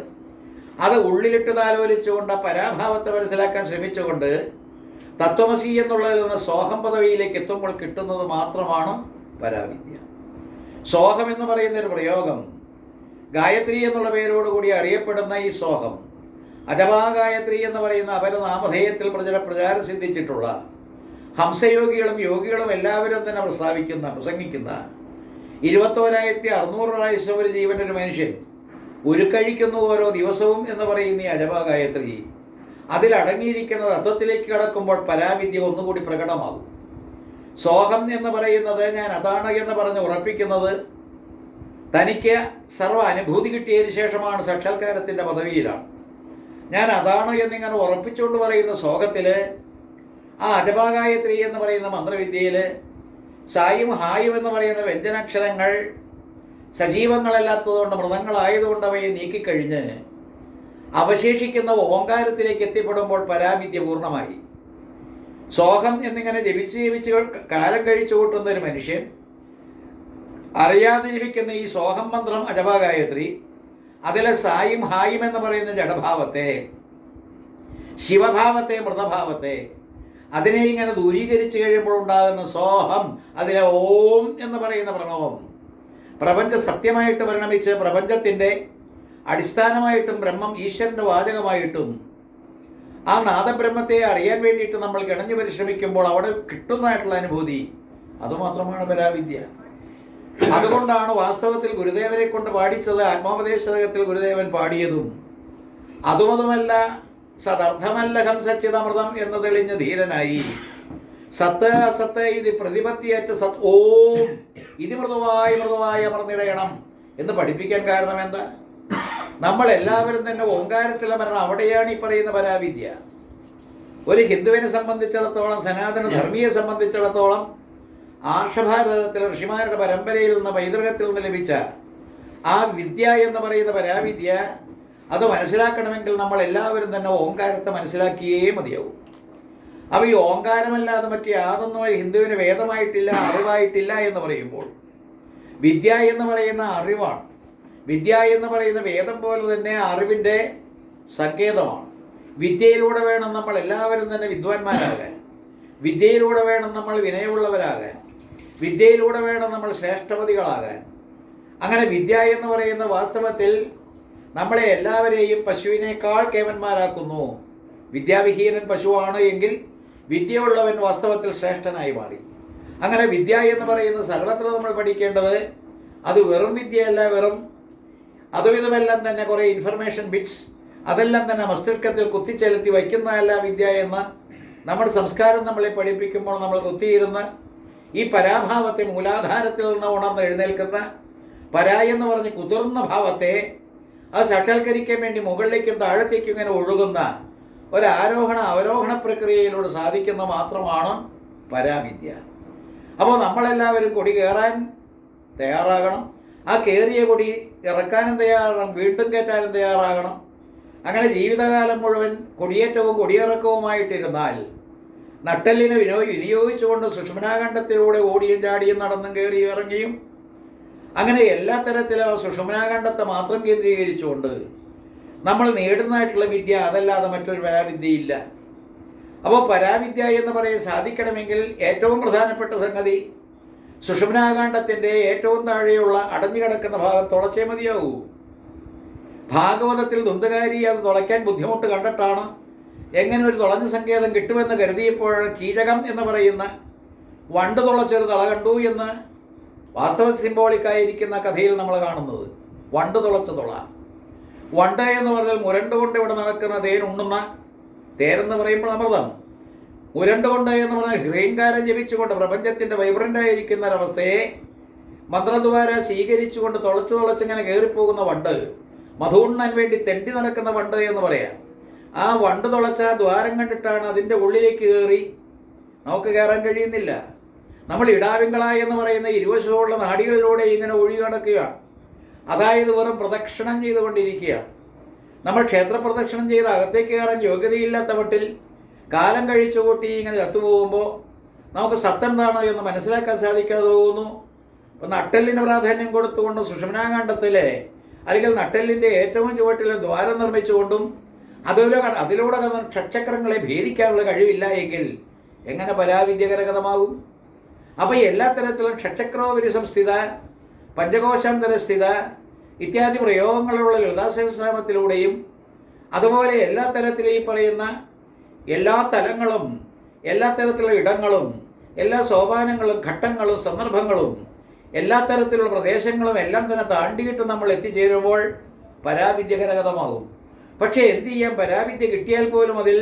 അത് ഉള്ളിലിട്ട് താലോലിച്ചുകൊണ്ട് ആ പരാഭാവത്തെ മനസ്സിലാക്കാൻ ശ്രമിച്ചുകൊണ്ട് തത്വമസി എന്നുള്ളതിൽ നിന്ന് സോഹം പദവിയിലേക്ക് എത്തുമ്പോൾ കിട്ടുന്നത് മാത്രമാണ് പരാവിദ്യ. സോഹം എന്ന് പറയുന്നൊരു പ്രയോഗം ഗായത്രി എന്നുള്ള പേരോടുകൂടി അറിയപ്പെടുന്ന ഈ സോഹം, അഥവാ ഗായത്രി എന്ന് പറയുന്ന അപരനാമധേയത്തിൽ പ്രചാരം സിദ്ധിച്ചിട്ടുള്ള ഹംസയോഗികളും യോഗികളും എല്ലാവരും തന്നെ പ്രസംഗിക്കുന്ന 21,600 ആയുസ്സ് ഒരു ജീവനൊരു മനുഷ്യൻ ഉരുക്കഴിക്കുന്നു ഓരോ ദിവസവും എന്ന് പറയുന്ന ഈ അജപാ ഗായത്രി അതിലടങ്ങിയിരിക്കുന്ന തത്വത്തിലേക്ക് കടക്കുമ്പോൾ പരാവിദ്യ ഒന്നുകൂടി പ്രകടമാകും. സോഹം എന്ന് പറയുന്നത് ഞാൻ അതാണ് എന്ന് പറഞ്ഞ് ഉറപ്പിക്കുന്നത് തനിക്ക് സർവ്വ അനുഭൂതി കിട്ടിയതിന് ശേഷമാണ്, സാക്ഷാത്കാരത്തിൻ്റെ പദവിയിലാണ്. ഞാൻ അതാണ് എന്നിങ്ങനെ ഉറപ്പിച്ചുകൊണ്ട് പറയുന്ന സോഹത്തിൽ ആ അജപാഗായത്രി എന്ന് പറയുന്ന മന്ത്രവിദ്യയിൽ സായും ഹായും എന്ന് പറയുന്ന വ്യഞ്ജനാക്ഷരങ്ങൾ സജീവങ്ങളല്ലാത്തതുകൊണ്ട് മൃതങ്ങളായതുകൊണ്ട് അവയെ നീക്കിക്കഴിഞ്ഞ് അവശേഷിക്കുന്ന ഓങ്കാരത്തിലേക്ക് എത്തിപ്പെടുമ്പോൾ പരാവിദ്യ പൂർണ്ണമായി. സോഹം എന്നിങ്ങനെ ജപിച്ച് കാലം കഴിച്ചു കൂട്ടുന്ന ഒരു മനുഷ്യൻ അറിയാതെ ജപിക്കുന്ന ഈ സോഹം മന്ത്രം അജപാഗായത്രി, അതിലെ സായും ഹായും എന്ന് പറയുന്ന ജഡഭാവത്തെ, ശിവഭാവത്തെ, മൃതഭാവത്തെ, അതിനെ ഇങ്ങനെ ദൂരീകരിച്ച് കഴിയുമ്പോൾ ഉണ്ടാകുന്ന സോഹം, അതിലെ ഓം എന്ന് പറയുന്ന പ്രണവം പ്രപഞ്ച സത്യമായിട്ട് പരിണമിച്ച് പ്രപഞ്ചത്തിൻ്റെ അടിസ്ഥാനമായിട്ടും ബ്രഹ്മം ഈശ്വരൻ്റെ വാചകമായിട്ടും ആ നാദബ്രഹ്മത്തെ അറിയാൻ വേണ്ടിയിട്ട് നമ്മൾ കിണഞ്ഞു പരിശ്രമിക്കുമ്പോൾ അവിടെ കിട്ടുന്നതായിട്ടുള്ള അനുഭൂതി, അതുമാത്രമാണ് പരാവിദ്യ. അതുകൊണ്ടാണ് വാസ്തവത്തിൽ ഗുരുദേവനെ കൊണ്ട് പാടിച്ചത് ആത്മോപദേശകത്തിൽ ഗുരുദേവൻ പാടിയതും അതുമതുമല്ല സദർത്ഥമല്ലഹം സച്ചിതമൃതം എന്ന് തെളിഞ്ഞ ധീരനായി സത്ത് അസത്ത് ഇത് പ്രതിപത്തിയേറ്റ് സത് ഓം ഇത് മൃദുവായി അമർന്നിടയണം എന്ന് പഠിപ്പിക്കാൻ കാരണം എന്താ? നമ്മൾ എല്ലാവരും തന്നെ ഓങ്കാരത്തിൽ അമരണം. അവിടെയാണ് ഈ പറയുന്ന പരാവിദ്യ. ഒരു ഹിന്ദുവിനെ സംബന്ധിച്ചിടത്തോളം, സനാതന ധർമ്മിയെ സംബന്ധിച്ചിടത്തോളം, ആർഷഭാരതത്തിലെ ഋഷിമാരുടെ പരമ്പരയിൽ നിന്ന്, പൈതൃകത്തിൽ നിന്ന് ലഭിച്ച ആ വിദ്യ എന്ന് പറയുന്ന പരാവിദ്യ, അത് മനസ്സിലാക്കണമെങ്കിൽ നമ്മൾ എല്ലാവരും തന്നെ ഓങ്കാരത്തെ മനസ്സിലാക്കിയേ മതിയാവും. അപ്പോൾ ഈ ഓങ്കാരമല്ലാതെ മറ്റേ യാതൊന്നും ഹിന്ദുവിന് വേദമായിട്ടില്ല, അറിവായിട്ടില്ല എന്ന് പറയുമ്പോൾ, വിദ്യ എന്ന് പറയുന്ന അറിവാണ്. വിദ്യ എന്ന് പറയുന്ന വേദം പോലെ തന്നെ അറിവിൻ്റെ സങ്കേതമാണ്. വിദ്യയിലൂടെ വേണം നമ്മൾ എല്ലാവരും തന്നെ വിദ്വാൻമാരാകാൻ. വിദ്യയിലൂടെ വേണം നമ്മൾ വിനയമുള്ളവരാകാൻ. വിദ്യയിലൂടെ വേണം നമ്മൾ ശ്രേഷ്ഠവതികളാകാൻ. അങ്ങനെ വിദ്യ എന്ന് പറയുന്ന വാസ്തവത്തിൽ നമ്മളെ എല്ലാവരെയും പശുവിനേക്കാൾ കേവന്മാരാക്കുന്നു. വിദ്യാവിഹീനൻ പശുവാണ് എങ്കിൽ വിദ്യയുള്ളവൻ വാസ്തവത്തിൽ ശ്രേഷ്ഠനായി മാറി. അങ്ങനെ വിദ്യ എന്ന് പറയുന്ന സർവത്ര നമ്മൾ പഠിക്കേണ്ടത് അത് വെറും വിദ്യയല്ല, വെറും അതും ഇതുമെല്ലാം തന്നെ കുറേ ഇൻഫർമേഷൻ ബിറ്റ്സ്, അതെല്ലാം തന്നെ മസ്തിഷ്കത്തിൽ കുത്തിച്ചെലുത്തി വയ്ക്കുന്നതല്ല വിദ്യ എന്ന് നമ്മുടെ സംസ്കാരം നമ്മളെ പഠിപ്പിക്കുമ്പോൾ നമ്മൾ കുത്തിയിരുന്ന് ഈ പരാഭാവത്തെ മൂലാധാരത്തിൽ നിന്ന് ഉണർന്ന് എഴുന്നേൽക്കുന്ന പരാ എന്ന് പറഞ്ഞ് കുതിർന്ന ഭാവത്തെ അത് സാക്ഷാത്കരിക്കാൻ വേണ്ടി മുകളിലേക്കും താഴത്തേക്കും ഇങ്ങനെ ഒഴുകുന്ന ഒരാരോഹണ അവരോഹണ പ്രക്രിയയിലൂടെ സാധിക്കുന്ന മാത്രമാണ് പരാവിദ്യ. അപ്പോൾ നമ്മളെല്ലാവരും കൊടി കയറാൻ തയ്യാറാകണം. ആ കയറിയ കൊടി ഇറക്കാനും തയ്യാറാകണം, വീണ്ടും കയറ്റാനും തയ്യാറാകണം. അങ്ങനെ ജീവിതകാലം മുഴുവൻ കൊടിയേറ്റവും കൊടിയിറക്കവുമായിട്ടിരുന്നാൽ നട്ടെല്ലിനെ വിനിയോഗിച്ചുകൊണ്ട് സുഷുമ്നാഖണ്ഡത്തിലൂടെ ഓടിയും ചാടിയും നടന്നും കയറിയും ഇറങ്ങിയും അങ്ങനെ എല്ലാ തരത്തിലും സുഷുമ്നാഖണ്ഡത്തെ മാത്രം കേന്ദ്രീകരിച്ചുകൊണ്ട് നമ്മൾ നേടുന്നതായിട്ടുള്ള വിദ്യ അതല്ലാതെ മറ്റൊരു പരാവിദ്യയില്ല. അപ്പോൾ പരാവിദ്യ എന്ന് പറയാൻ സാധിക്കണമെങ്കിൽ ഏറ്റവും പ്രധാനപ്പെട്ട സംഗതി സുഷുമ്നാഖണ്ഡത്തിൻ്റെ ഏറ്റവും താഴെയുള്ള അടഞ്ഞു കിടക്കുന്ന ഭാഗം തുളച്ചേ മതിയാവൂ. ഭാഗവതത്തിൽ ദുന്ദകാരി അത് തുളയ്ക്കാൻ ബുദ്ധിമുട്ട് കണ്ടിട്ടാണ് എങ്ങനെ ഒരു തുളഞ്ഞ സങ്കേതം കിട്ടുമെന്ന് കരുതിയപ്പോഴാണ് കീചകം എന്ന് പറയുന്ന വണ്ട് തുളച്ചൊരു തള കണ്ടു എന്ന് വാസ്തവ സിംബോളിക്കായിരിക്കുന്ന കഥയിൽ നമ്മൾ കാണുന്നത്. വണ്ട് തുളച്ച തുള. വണ്ട് എന്ന് പറഞ്ഞാൽ മുരണ്ടുകൊണ്ട് ഇവിടെ നടക്കുന്ന തേൻ ഉണ്ണുന്ന, തേനെന്ന് പറയുമ്പോൾ അമൃതം. മുരണ്ടുകൊണ്ട് എന്ന് പറഞ്ഞാൽ ഹ്രീങ്കാരം ജപിച്ചുകൊണ്ട് പ്രപഞ്ചത്തിൻ്റെ വൈബ്രൻ്റായിരിക്കുന്ന ഒരവസ്ഥയെ മന്ത്രദ്വാര സ്വീകരിച്ചുകൊണ്ട് തുളച്ചിങ്ങനെ കയറിപ്പോകുന്ന വണ്ട്, മധുണ്ണാൻ വേണ്ടി തെണ്ടി നടക്കുന്ന വണ്ട് എന്ന് പറയാം. ആ വണ്ട് തുളച്ച ദ്വാരം കണ്ടിട്ടാണ് അതിൻ്റെ ഉള്ളിലേക്ക് കയറി നമുക്ക് കയറാൻ കഴിയുന്നില്ല. നമ്മൾ ഇടാവിങ്കളായി എന്ന് പറയുന്ന ഇരുവശമുള്ള നാടികളിലൂടെ ഇങ്ങനെ ഒഴുകി നടക്കുകയാണ്. അതായത് വെറും പ്രദക്ഷിണം ചെയ്തുകൊണ്ടിരിക്കുകയാണ്. നമ്മൾ ക്ഷേത്രപ്രദക്ഷിണം ചെയ്ത് അകത്തേക്ക് കയറാൻ യോഗ്യതയില്ലാത്ത മട്ടിൽ കാലം കഴിച്ചു കൂട്ടി ഇങ്ങനെ ചത്തുപോകുമ്പോൾ നമുക്ക് സത്തെന്താണോ എന്ന് മനസ്സിലാക്കാൻ സാധിക്കാതെ പോകുന്നു. അപ്പം നട്ടെല്ലിന് പ്രാധാന്യം കൊടുത്തുകൊണ്ട് സുഷുമ്നാഖണ്ഡത്തിലെ അല്ലെങ്കിൽ നട്ടെല്ലിൻ്റെ ഏറ്റവും ചുവട്ടിൽ ദ്വാരം നിർമ്മിച്ചുകൊണ്ടും അതിലൂടെ ഷഡ്ചക്രങ്ങളെ ഭേദിക്കാനുള്ള കഴിവില്ല എങ്കിൽ എങ്ങനെ പരാവിദ്യ കരഗതമാകും? അപ്പോൾ എല്ലാ തരത്തിലും ഷഡ്ചക്രോപരി സംസ്ഥിത, പഞ്ചകോശാന്തരസ്ഥിത ഇത്യാദി പ്രയോഗങ്ങളുള്ള ലളിതാസഹസ്രനാമത്തിലൂടെയും അതുപോലെ എല്ലാ തരത്തിലും ഈ പറയുന്ന എല്ലാ തലങ്ങളും എല്ലാ തരത്തിലുള്ള ഇടങ്ങളും എല്ലാ സോപാനങ്ങളും ഘട്ടങ്ങളും സന്ദർഭങ്ങളും എല്ലാ തരത്തിലുള്ള പ്രദേശങ്ങളും എല്ലാം തന്നെ താണ്ടിയിട്ട് നമ്മൾ എത്തിച്ചേരുമ്പോൾ പരാവിദ്യ കരഗതമാകും. പക്ഷേ എന്ത് ചെയ്യാം, പരാവിദ്യ കിട്ടിയാൽ പോലും അതിൽ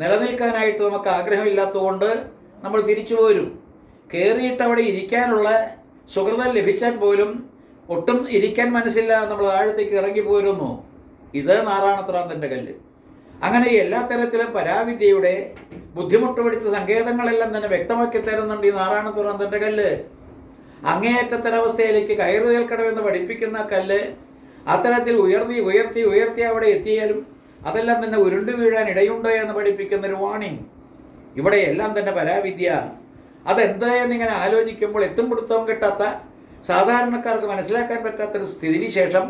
നിലനിൽക്കാനായിട്ട് നമുക്ക് ആഗ്രഹമില്ലാത്തതുകൊണ്ട് നമ്മൾ തിരിച്ചു പോരും. കയറിയിട്ട് അവിടെ ഇരിക്കാനുള്ള സുഹൃതം ലഭിച്ചാൽ പോലും ഒട്ടും ഇരിക്കാൻ മനസ്സില്ല, നമ്മൾ താഴത്തേക്ക് ഇറങ്ങിപ്പോരുന്നു. ഇത് നാരായണത്രാന്തൻ്റെ കല്ല്. അങ്ങനെ എല്ലാ തരത്തിലും പരാവിദ്യയുടെ ബുദ്ധിമുട്ട് പിടിച്ച സങ്കേതങ്ങളെല്ലാം തന്നെ വ്യക്തമാക്കി തരുന്നുണ്ട് ഈ നാരായണത്രാന്തൻ്റെ കല്ല്. അങ്ങേയറ്റത്തൊരവസ്ഥയിലേക്ക് കയറി നിൽക്കണമെന്ന് പഠിപ്പിക്കുന്ന കല്ല് അത്തരത്തിൽ ഉയർത്തി അവിടെ എത്തിയാലും അതെല്ലാം തന്നെ ഉരുണ്ടു വീഴാൻ ഇടയുണ്ട് എന്ന് പഠിപ്പിക്കുന്നൊരു വാണിംഗ്. ഇവിടെ എല്ലാം തന്നെ പരാവിദ്യ. അതെന്താ എന്നിങ്ങനെ ആലോചിക്കുമ്പോൾ എത്തും പിടുത്തവും കിട്ടാത്ത സാധാരണക്കാർക്ക് മനസ്സിലാക്കാൻ പറ്റാത്തൊരു സ്ഥിതിവിശേഷം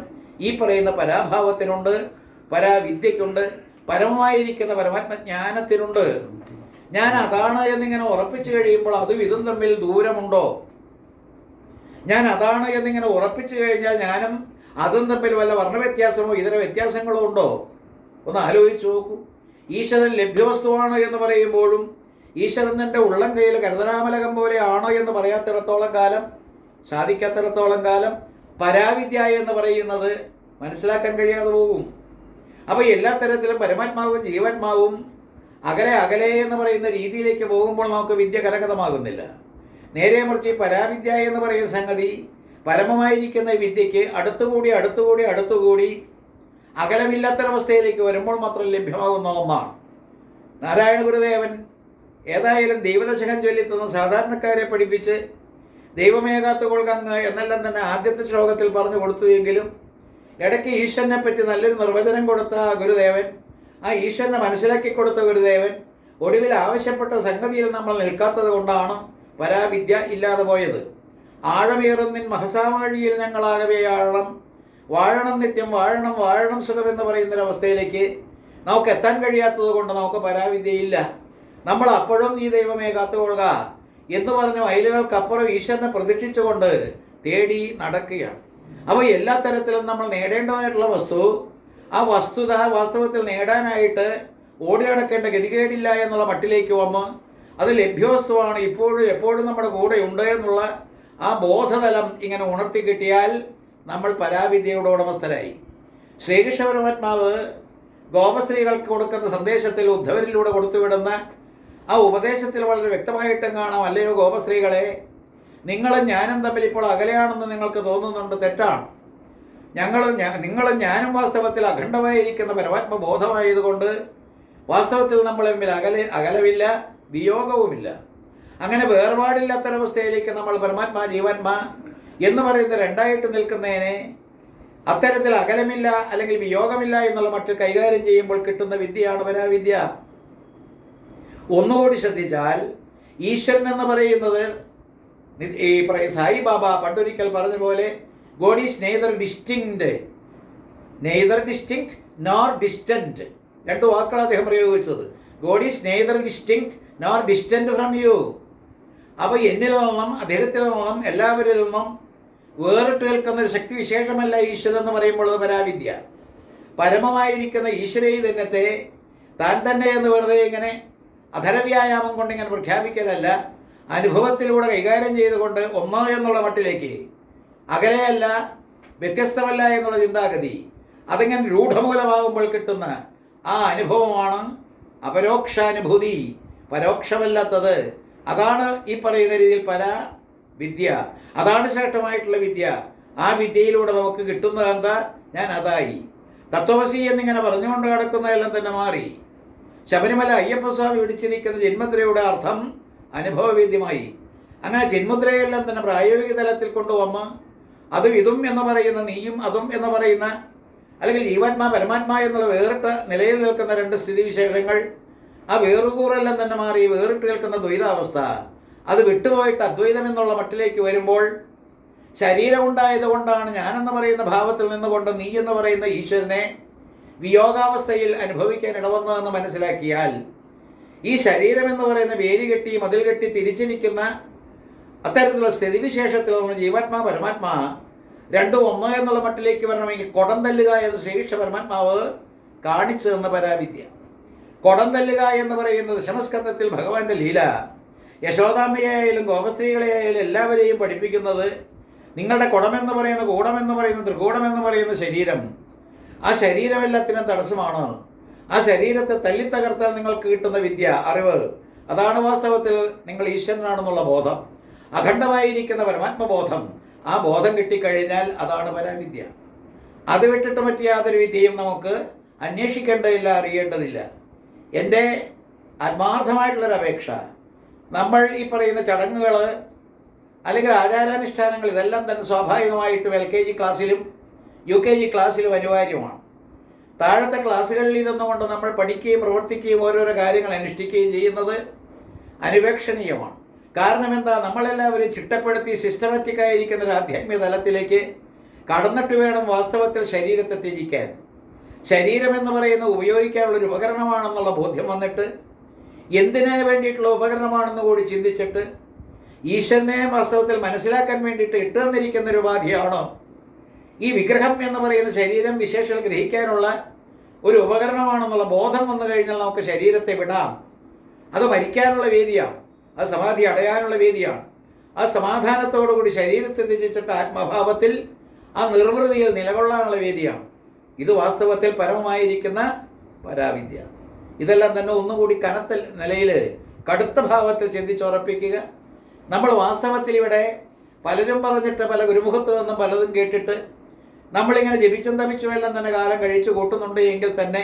ഈ പറയുന്ന പരാഭാവത്തിനുണ്ട്, പരാവിദ്യയ്ക്കുണ്ട്, പരമമായിരിക്കുന്ന പരമാത്മജ്ഞാനത്തിനുണ്ട്. ഞാൻ അതാണ് എന്നിങ്ങനെ ഉറപ്പിച്ചു കഴിയുമ്പോൾ അതും ഇതും തമ്മിൽ ദൂരമുണ്ടോ? ഞാൻ അതാണ് എന്നിങ്ങനെ ഉറപ്പിച്ചു കഴിഞ്ഞാൽ ഞാനും അതും തമ്മിൽ വല്ല വർണ്ണവ്യത്യാസമോ ഇതര വ്യത്യാസങ്ങളോ ഉണ്ടോ? ഒന്ന് ആലോചിച്ച് നോക്കൂ. ഈശ്വരൻ ലഭ്യവസ്തുവാണ് എന്ന് പറയുമ്പോഴും ഈശ്വരൻ തൻ്റെ ഉള്ളം കയ്യിൽ കരുതരാമലകം പോലെയാണോ എന്ന് പറയാത്തിടത്തോളം കാലം, സാധിക്കാത്തിടത്തോളം കാലം പരാവിദ്യ എന്ന് പറയുന്നത് മനസ്സിലാക്കാൻ കഴിയാതെ പോകും. അപ്പോൾ എല്ലാ തരത്തിലും പരമാത്മാവും ജീവാത്മാവും അകലെ അകലെ എന്ന് പറയുന്ന രീതിയിലേക്ക് പോകുമ്പോൾ നമുക്ക് വിദ്യ കരഗതമാകുന്നില്ല. നേരെ മറിച്ച് പരാവിദ്യ എന്ന് പറയുന്ന സംഗതി പരമമായിരിക്കുന്ന വിദ്യയ്ക്ക് അടുത്തുകൂടി അകലമില്ലാത്തൊരവസ്ഥയിലേക്ക് വരുമ്പോൾ മാത്രം ലഭ്യമാകുന്ന ഒന്നാണ്. നാരായണ ഗുരുദേവൻ ഏതായാലും ദൈവദശകം ചൊല്ലിത്തുന്ന സാധാരണക്കാരെ പഠിപ്പിച്ച് ദൈവമേകാത്തുകൊള്ളുക എന്നെല്ലാം തന്നെ ആദ്യത്തെ ശ്ലോകത്തിൽ പറഞ്ഞു കൊടുത്തുവെങ്കിലും ഇടയ്ക്ക് ഈശ്വരനെ പറ്റി നല്ലൊരു നിർവചനം കൊടുത്ത ഗുരുദേവൻ, ആ ഈശ്വരനെ മനസ്സിലാക്കി കൊടുത്ത ഗുരുദേവൻ ഒടുവിൽ ആവശ്യപ്പെട്ട സംഗതിയിൽ നമ്മൾ നിൽക്കാത്തത് കൊണ്ടാണ് പരാവിദ്യ ഇല്ലാതെ പോയത്. ആഴമേറുന്നിൻ മഹസാമാഴിയിൽ ഞങ്ങളാകവേ ആഴണം, വാഴണം നിത്യം, വാഴണം സുഖം എന്ന് പറയുന്നൊരവസ്ഥയിലേക്ക് നമുക്ക് എത്താൻ കഴിയാത്തത് കൊണ്ട് നമുക്ക് പരാവിദ്യയില്ല. നമ്മൾ അപ്പോഴും നീ ദൈവമേ കാത്തുകൊള്ളുക എന്ന് പറഞ്ഞ മൈലുകൾക്കപ്പുറം ഈശ്വരനെ പ്രതീക്ഷിച്ചുകൊണ്ട് തേടി നടക്കുകയാണ്. അപ്പോൾ എല്ലാ തരത്തിലും നമ്മൾ നേടേണ്ടതായിട്ടുള്ള വസ്തു, ആ വസ്തുത വാസ്തവത്തിൽ നേടാനായിട്ട് ഓടി നടക്കേണ്ട ഗതികേടില്ല എന്നുള്ള മട്ടിലേക്ക് വന്ന് അത് ലഭ്യവസ്തുവാണ്, ഇപ്പോഴും എപ്പോഴും നമ്മുടെ കൂടെ ഉണ്ട് എന്നുള്ള ആ ബോധതലം ഇങ്ങനെ ഉണർത്തി കിട്ടിയാൽ നമ്മൾ പരാവിദ്യയുടെ ഉടമസ്ഥരായി. ശ്രീകൃഷ്ണ പരമാത്മാവ് ഗോപസ്ത്രീകൾക്ക് കൊടുക്കുന്ന സന്ദേശത്തിൽ ഉദ്ധവരിലൂടെ കൊടുത്തുവിടുന്ന ആ ഉപദേശത്തിൽ വളരെ വ്യക്തമായിട്ടും കാണാം, അല്ലയോ ഗോപസ്ത്രീകളെ, നിങ്ങളും ഞാനും തമ്മിൽ ഇപ്പോൾ അകലെയാണെന്ന് നിങ്ങൾക്ക് തോന്നുന്നുണ്ട്, തെറ്റാണ്. നിങ്ങളും ഞാനും വാസ്തവത്തിൽ അഖണ്ഡമായിരിക്കുന്ന പരമാത്മബോധമായതുകൊണ്ട് വാസ്തവത്തിൽ നമ്മൾ തമ്മിൽ അകലമില്ല, വിയോഗവുമില്ല. അങ്ങനെ വേർപാടില്ലാത്തൊരവസ്ഥയിലേക്ക് നമ്മൾ പരമാത്മാ ജീവാത്മാ എന്ന് പറയുന്ന രണ്ടായിട്ട് നിൽക്കുന്നതിനെ അത്തരത്തിൽ അകലമില്ല അല്ലെങ്കിൽ വിയോഗമില്ല എന്നുള്ള മട്ടിൽ കൈകാര്യം ചെയ്യുമ്പോൾ കിട്ടുന്ന വിദ്യയാണ് പരാവിദ്യ. ഒന്നുകൂടി ശ്രദ്ധിച്ചാൽ ഈശ്വരൻ എന്ന് പറയുന്നത് ഈ സായിബാബ പണ്ടൊരിക്കൽ പറഞ്ഞ പോലെ God is neither distinct nor distant. രണ്ട് വാക്കുകൾ അദ്ദേഹം പ്രയോഗിച്ചത്. God is neither distinct nor distant from you. അപ്പോൾ എന്നിൽ നിന്നും അദ്ദേഹത്തിൽ നിന്നും എല്ലാവരിൽ നിന്നും വേറിട്ട് നിൽക്കുന്ന ഒരു ശക്തി വിശേഷമല്ല ഈശ്വരൻ എന്ന് പറയുമ്പോൾ അത് പരാവിദ്യ. പരമമായിരിക്കുന്ന ഈശ്വരീധന്യത്തെ താൻ തന്നെ എന്ന് വെറുതെ ഇങ്ങനെ അധരവ്യായാമം കൊണ്ട് ഇങ്ങനെ പ്രഖ്യാപിക്കലല്ല, അനുഭവത്തിലൂടെ കൈകാര്യം ചെയ്തുകൊണ്ട് ഒന്നോ എന്നുള്ള മട്ടിലേക്ക്, അകലെയല്ല വ്യത്യസ്തമല്ല എന്നുള്ള ചിന്താഗതി, അതിങ്ങനെ രൂഢമൂലമാകുമ്പോൾ കിട്ടുന്ന ആ അനുഭവമാണ് അപരോക്ഷാനുഭൂതി, പരോക്ഷമല്ലാത്തത്. അതാണ് ഈ പറയുന്ന രീതിയിൽ പരാവിദ്യ. അതാണ് ശ്രേഷ്ഠമായിട്ടുള്ള വിദ്യ. ആ വിദ്യയിലൂടെ നമുക്ക് കിട്ടുന്നത് എന്താ? ഞാൻ അതായി. തത്വമസി എന്നിങ്ങനെ പറഞ്ഞുകൊണ്ട് കിടക്കുന്നതെല്ലാം തന്നെ മാറി. ശബരിമല അയ്യപ്പസ്വാമി പിടിച്ചിരിക്കുന്ന ജന്മദ്രയുടെ അർത്ഥം അനുഭവവേദ്യമായി. അങ്ങനെ ജന്മുദ്രയെല്ലാം തന്നെ പ്രായോഗിക തലത്തിൽ കൊണ്ടുവന്ന് അതും ഇതും എന്ന് പറയുന്ന നീയും അതും എന്ന് പറയുന്ന അല്ലെങ്കിൽ ജീവാത്മാ പരമാത്മാ എന്നുള്ള വേറിട്ട നിലയിൽ നിൽക്കുന്ന രണ്ട് സ്ഥിതിവിശേഷങ്ങൾ, ആ വേറുകൂറെല്ലാം തന്നെ മാറി വേറിട്ട് നിൽക്കുന്ന ദ്വൈതാവസ്ഥ, അത് വിട്ടുപോയിട്ട് അദ്വൈതം എന്നുള്ള മട്ടിലേക്ക് വരുമ്പോൾ ശരീരം ഉണ്ടായത് കൊണ്ടാണ് ഞാനെന്ന് പറയുന്ന ഭാവത്തിൽ നിന്നുകൊണ്ട് നീ എന്ന് പറയുന്ന ഈശ്വരനെ വിയോഗാവസ്ഥയിൽ അനുഭവിക്കാൻ ഇടവന്നതെന്ന് മനസ്സിലാക്കിയാൽ ഈ ശരീരം എന്ന് പറയുന്ന വേലി കെട്ടി മതിൽ കെട്ടി തിരിച്ചിരിക്കുന്ന അത്തരത്തിലുള്ള സ്ഥിതിവിശേഷത്തിൽ നിന്ന് ജീവാത്മാ പരമാത്മാ രണ്ടും ഒന്ന് എന്നുള്ള മട്ടിലേക്ക് വരണമെങ്കിൽ കുടം തല്ലുക എന്ന് ശ്രീകൃഷ്ണ പരമാത്മാവ് കാണിച്ചു തന്ന പരാവിദ്യ. കുടം തല്ലുക എന്ന് പറയുന്നത് ദശമസ്കന്ധത്തിൽ ഭഗവാന്റെ ലീല. യശോദാമ്മയായാലും ഗോപസ്ത്രീകളെയായാലും എല്ലാവരെയും പഠിപ്പിക്കുന്നത് നിങ്ങളുടെ കുടമെന്ന് പറയുന്ന കൂടമെന്ന് പറയുന്ന ത്രികൂടമെന്ന് പറയുന്ന ശരീരം, ആ ശരീരമെല്ലാത്തിനും തടസ്സമാണ്. ആ ശരീരത്തെ തല്ലിത്തകർത്താൽ നിങ്ങൾക്ക് കിട്ടുന്ന വിദ്യ, അറിവ്, അതാണ് വാസ്തവത്തിൽ നിങ്ങൾ ഈശ്വരനാണെന്നുള്ള ബോധം, അഖണ്ഡമായിരിക്കുന്ന പരമാത്മബോധം. ആ ബോധം കിട്ടിക്കഴിഞ്ഞാൽ അതാണ് പരാവിദ്യ. അത് വിട്ടിട്ട് മറ്റ് യാതൊരു വിദ്യയും നമുക്ക് അന്വേഷിക്കേണ്ടതില്ല, അറിയേണ്ടതില്ല. എൻ്റെ ആത്മാർത്ഥമായിട്ടുള്ളൊരപേക്ഷ, നമ്മൾ ഈ പറയുന്ന ചടങ്ങുകൾ അല്ലെങ്കിൽ ആചാരാനുഷ്ഠാനങ്ങൾ ഇതെല്ലാം തന്നെ സ്വാഭാവികമായിട്ടും LKG ക്ലാസ്സിലും UKG ക്ലാസ്സിലും അനിവാര്യമാണ്. താഴത്തെ ക്ലാസ്സുകളിൽ ഇരുന്നുകൊണ്ട് നമ്മൾ പഠിക്കുകയും പ്രവർത്തിക്കുകയും ഓരോരോ കാര്യങ്ങൾ അനുഷ്ഠിക്കുകയും ചെയ്യുന്നത് അനുപേക്ഷണീയമാണ്. കാരണം എന്താ, നമ്മളെല്ലാവരും ചിട്ടപ്പെടുത്തി സിസ്റ്റമാറ്റിക് ആയിരിക്കുന്ന ഒരു ആധ്യാത്മിക തലത്തിലേക്ക് കടന്നിട്ട് വേണം വാസ്തവത്തിൽ ശരീരത്തെ ത്യജിക്കാൻ. ശരീരം എന്ന് പറയുന്നത് ഉപയോഗിക്കാനുള്ള ഒരു ഉപകരണമാണെന്നുള്ള ബോധ്യം വന്നിട്ട് എന്തിനു വേണ്ടിയിട്ടുള്ള ഉപകരണമാണെന്ന് കൂടി ചിന്തിച്ചിട്ട് ഈശ്വരനെ വാസ്തവത്തിൽ മനസ്സിലാക്കാൻ വേണ്ടിയിട്ട് ഇട്ടു തന്നിരിക്കുന്ന ഒരു ഉപാധിയാണോ ഈ വിഗ്രഹം എന്ന് പറയുന്ന ശരീരം വിശേഷൽ ഗ്രഹിക്കാനുള്ള ഒരു ഉപകരണമാണെന്നുള്ള ബോധം വന്നു കഴിഞ്ഞാൽ നമുക്ക് ശരീരത്തെ വിടാം. അത് മരിക്കാനുള്ള വേദിയാണ്, അത് സമാധി അടയാനുള്ള വേദിയാണ്. ആ സമാധാനത്തോടുകൂടി ശരീരത്തെ ത്യജിച്ചിട്ട് ആത്മഭാവത്തിൽ ആ നിർവൃതിയിൽ നിലകൊള്ളാനുള്ള വേദിയാണ്. ഇത് വാസ്തവത്തിൽ പരമമായിരിക്കുന്ന പരാവിദ്യ. ഇതെല്ലാം തന്നെ ഒന്നുകൂടി കനത്ത നിലയിൽ കടുത്ത ഭാവത്തിൽ ചിന്തിച്ചുറപ്പിക്കുക. നമ്മൾ വാസ്തവത്തിൽ ഇവിടെ പലരും പറഞ്ഞിട്ട് പല ഗുരുമുഖത്ത് നിന്നും പലതും കേട്ടിട്ട് നമ്മളിങ്ങനെ ജപിച്ചും തപിച്ചും എല്ലാം തന്നെ കാലം കഴിച്ചു കൂട്ടുന്നുണ്ട് എങ്കിൽ തന്നെ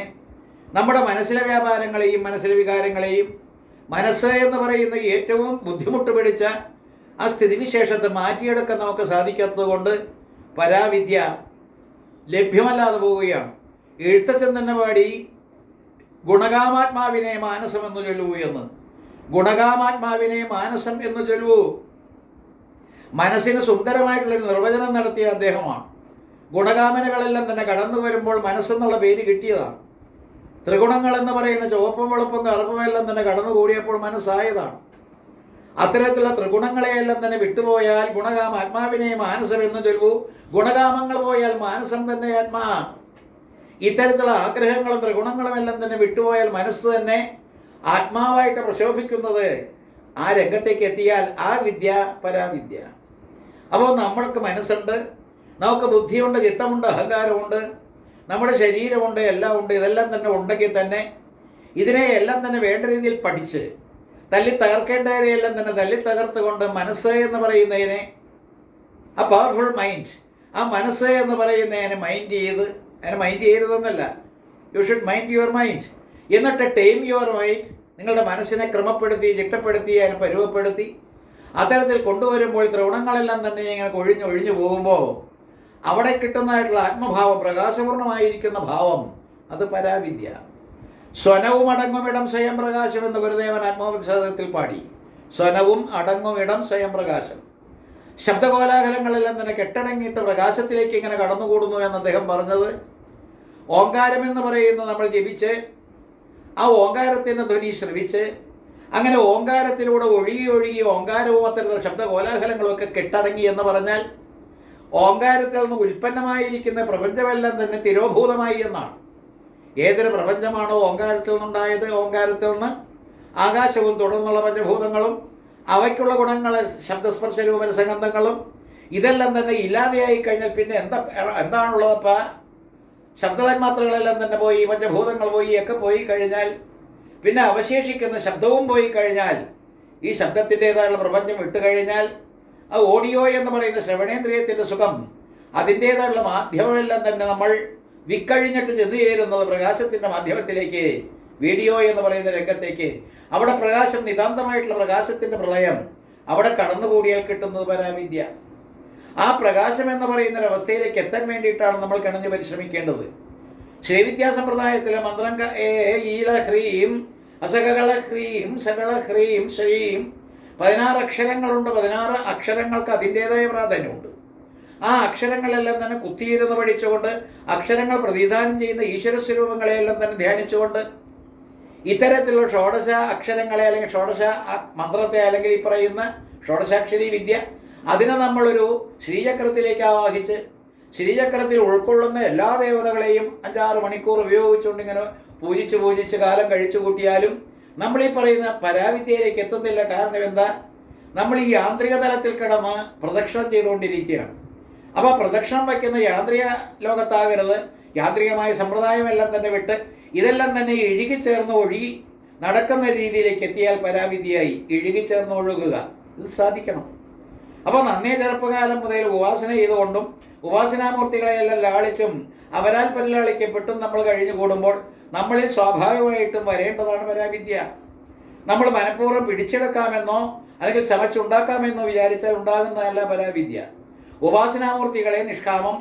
നമ്മുടെ മനസ്സിലെ വ്യാപാരങ്ങളെയും മനസ്സിലെ വികാരങ്ങളെയും മനസ്സ് എന്ന് പറയുന്ന ഏറ്റവും ബുദ്ധിമുട്ട് പിടിച്ച ആ സ്ഥിതിവിശേഷത്തെ മാറ്റിയെടുക്കാൻ നമുക്ക് സാധിക്കാത്തത് കൊണ്ട് പരാവിദ്യ ലഭ്യമല്ലാതെ പോവുകയാണ്. എഴുത്തച്ഛൻ തന്നെ പാടി ഗുണകാമാത്മാവിനെ മാനസം എന്ന് ചൊല്ലുവൂ എന്ന്. ഗുണകാമാത്മാവിനെ മാനസം എന്ന് ചൊല്ലുവൂ. മനസ്സിന് സുന്ദരമായിട്ടുള്ളൊരു നിർവചനം നടത്തിയ അദ്ദേഹമാണ്. ഗുണകാമനകളെല്ലാം തന്നെ കടന്നു വരുമ്പോൾ മനസ്സെന്നുള്ള പേര് കിട്ടിയതാണ്. ത്രിഗുണങ്ങൾ എന്ന് പറയുന്ന ചുവപ്പും വെളുപ്പും കറുപ്പും എല്ലാം തന്നെ കടന്നുകൂടിയപ്പോൾ മനസ്സായതാണ്. അത്തരത്തിലുള്ള ത്രിഗുണങ്ങളെയെല്ലാം തന്നെ വിട്ടുപോയാൽ ഗുണകാമ ആത്മാവിനെ മാനസം എന്ന് ചൊല്ലൂ. ഗുണകാമങ്ങൾ പോയാൽ മാനസം തന്നെ ആത്മാ. ഇത്തരത്തിലുള്ള ആഗ്രഹങ്ങളും ത്രിഗുണങ്ങളും എല്ലാം തന്നെ വിട്ടുപോയാൽ മനസ്സ് തന്നെ ആത്മാവായിട്ട് പ്രശോഭിക്കുന്നത് ആ രംഗത്തേക്ക് എത്തിയാൽ ആ വിദ്യ പരാവിദ്യ. അപ്പോൾ നമ്മൾക്ക് മനസ്സുണ്ട്, നമുക്ക് ബുദ്ധിയുണ്ട്, ചിത്തമുണ്ട്, അഹങ്കാരമുണ്ട്, നമ്മുടെ ശരീരമുണ്ട്, എല്ലാം ഉണ്ട്. ഇതെല്ലാം തന്നെ ഉണ്ടെങ്കിൽ തന്നെ ഇതിനെ എല്ലാം തന്നെ വേണ്ട രീതിയിൽ പഠിച്ച് തല്ലി തകർക്കേണ്ടവരെയെല്ലാം തന്നെ തല്ലി തകർത്തുകൊണ്ട് മനസ്സ് എന്ന് പറയുന്നതിനെ, ആ പവർഫുൾ മൈൻഡ്, ആ മനസ്സ് എന്ന് പറയുന്നതിനെ മൈൻഡ് ചെയ്ത്, അതിനെ മൈൻഡ് ചെയ്യരുതെന്നല്ല, you should mind your mind. എന്നിട്ട് ടൈം യുവർ മൈൻഡ്, നിങ്ങളുടെ മനസ്സിനെ ക്രമപ്പെടുത്തി ചിട്ടപ്പെടുത്തി അതിനെ പരുവപ്പെടുത്തി അത്തരത്തിൽ കൊണ്ടുവരുമ്പോൾ ത്രിഗുണങ്ങളെല്ലാം തന്നെ ഇങ്ങനെ ഒഴിഞ്ഞു പോകുമ്പോൾ അവിടെ കിട്ടുന്നതായിട്ടുള്ള ആത്മഭാവം, പ്രകാശപൂർണമായിരിക്കുന്ന ഭാവം, അത് പരാവിദ്യ. സ്വനവും അടങ്ങുമിടം സ്വയം പ്രകാശം എന്ന് ഗുരുദേവൻ ആത്മോപദേശത്തിൽ പാടി. സ്വനവും അടങ്ങുമിടം സ്വയം പ്രകാശം. ശബ്ദകോലാഹലങ്ങളെല്ലാം തന്നെ കെട്ടടങ്ങിയിട്ട് പ്രകാശത്തിലേക്ക് ഇങ്ങനെ കടന്നുകൂടുന്നു എന്ന് അദ്ദേഹം പറഞ്ഞത് ഓങ്കാരം എന്ന് പറയുന്നത് നമ്മൾ ജപിച്ച് ആ ഓങ്കാരത്തിൻ്റെ ധ്വനി ശ്രവിച്ച് അങ്ങനെ ഓങ്കാരത്തിലൂടെ ഒഴുകി ഓങ്കാരവും അത്തരത്തിലുള്ള ശബ്ദകോലാഹലങ്ങളും ഒക്കെ കെട്ടടങ്ങി എന്ന് പറഞ്ഞാൽ ഓങ്കാരത്തിൽ നിന്ന് ഉൽപ്പന്നമായിരിക്കുന്ന പ്രപഞ്ചമെല്ലാം തന്നെ തിരോഭൂതമായി എന്നാണ്. ഏതൊരു പ്രപഞ്ചമാണോ ഓങ്കാരത്തിൽ നിന്നുണ്ടായത്, ഓങ്കാരത്തിൽ നിന്ന് ആകാശവും തുടർന്നുള്ള പഞ്ചഭൂതങ്ങളും അവയ്ക്കുള്ള ഗുണങ്ങൾ ശബ്ദസ്പർശ രൂപരസഗന്ധങ്ങളും ഇതെല്ലാം തന്നെ ഇല്ലാതെയായി കഴിഞ്ഞാൽ പിന്നെ എന്താണുള്ളതപ്പോൾ? ശബ്ദതന്മാത്രകളെല്ലാം തന്നെ പോയി, പഞ്ചഭൂതങ്ങൾ പോയി ഒക്കെ പോയി കഴിഞ്ഞാൽ പിന്നെ അവശേഷിക്കുന്ന ശബ്ദവും പോയി കഴിഞ്ഞാൽ ഈ ശബ്ദത്തിൻ്റെതായുള്ള പ്രപഞ്ചം വിട്ടുകഴിഞ്ഞാൽ ആ ഓഡിയോ എന്ന് പറയുന്ന ശ്രവണേന്ദ്രിയത്തിൻ്റെ സുഖം, അതിൻ്റേതായുള്ള മാധ്യമമെല്ലാം തന്നെ നമ്മൾ വിക്കഴിഞ്ഞിട്ട് ചെന്ന് ചേരുന്നത് പ്രകാശത്തിൻ്റെ മാധ്യമത്തിലേക്ക്, വീഡിയോ എന്ന് പറയുന്ന രംഗത്തേക്ക്. അവിടെ പ്രകാശം, നിതാന്തമായിട്ടുള്ള പ്രകാശത്തിൻ്റെ പ്രളയം അവിടെ കടന്നുകൂടിയാൽ കിട്ടുന്നത് പരാവിദ്യ. ആ പ്രകാശം എന്ന് പറയുന്ന ഒരവസ്ഥയിലേക്ക് എത്താൻ വേണ്ടിയിട്ടാണ് നമ്മൾ കിണഞ്ഞ് പരിശ്രമിക്കേണ്ടത്. ശ്രീവിദ്യാസമ്പ്രദായത്തിലെ മന്ത്രം ഈല ഹ്രീം അസകള ഹ്രീം സകള ഹ്രീം ശ്രീം 16 അക്ഷരങ്ങളുണ്ട്. 16 അക്ഷരങ്ങൾക്ക് അതിൻ്റേതായ പ്രാധാന്യമുണ്ട്. ആ അക്ഷരങ്ങളെല്ലാം തന്നെ കുത്തിയിരുന്ന് പഠിച്ചുകൊണ്ട് അക്ഷരങ്ങൾ പ്രതിദാനം ചെയ്യുന്ന ഈശ്വര സ്വരൂപങ്ങളെയെല്ലാം തന്നെ ധ്യാനിച്ചുകൊണ്ട് ഇത്തരത്തിലുള്ള ഷോഡശ അക്ഷരങ്ങളെ അല്ലെങ്കിൽ ഷോഡശ മന്ത്രത്തെ അല്ലെങ്കിൽ ഈ പറയുന്ന ഷോഡശാക്ഷരി വിദ്യ അതിനെ നമ്മളൊരു ശ്രീചക്രത്തിലേക്ക് ആവാഹിച്ച് ശ്രീചക്രത്തിൽ ഉൾക്കൊള്ളുന്ന എല്ലാ ദേവതകളെയും 5-6 മണിക്കൂർ ഉപയോഗിച്ചുകൊണ്ട് ഇങ്ങനെ പൂജിച്ച് കാലം കഴിച്ചു കൂട്ടിയാലും നമ്മൾ ഈ പറയുന്ന പരാവിദ്യയിലേക്ക് എത്തുന്നില്ല. കാരണം എന്താ? നമ്മൾ ഈ യാന്ത്രിക തലത്തിൽ കിടന്ന് പ്രദക്ഷിണം ചെയ്തുകൊണ്ടിരിക്കുകയാണ്. അപ്പോൾ പ്രദക്ഷിണം വയ്ക്കുന്ന യാന്ത്രിക ലോകത്താകരുത്. യാന്ത്രികമായ സമ്പ്രദായമെല്ലാം തന്നെ വിട്ട് ഇതെല്ലാം തന്നെ ഇഴുകിച്ചേർന്ന് ഒഴുകി നടക്കുന്ന രീതിയിലേക്ക് എത്തിയാൽ പരാവിദ്യയായി. ഇഴുകിച്ചേർന്ന് ഒഴുകുക, ഇത് സാധിക്കണം. അപ്പോൾ നന്നേ ചെറുപ്പകാലം മുതൽ ഉപാസന ചെയ്തുകൊണ്ടും ഉപാസനാമൂർത്തികളെയെല്ലാം ലാളിച്ചും അവരാൽ പരിലാളിക്കപ്പെട്ടും നമ്മൾ കഴിഞ്ഞു കൂടുമ്പോൾ നമ്മളിൽ സ്വാഭാവികമായിട്ടും വരേണ്ടതാണ് പരാവിദ്യ. നമ്മൾ മനഃപൂർവ്വം പിടിച്ചെടുക്കാമെന്നോ അല്ലെങ്കിൽ ചമച്ചുണ്ടാക്കാമെന്നോ വിചാരിച്ചാൽ ഉണ്ടാകുന്നതല്ല പരാവിദ്യ. ഉപാസനാമൂർത്തികളെ നിഷ്കാമം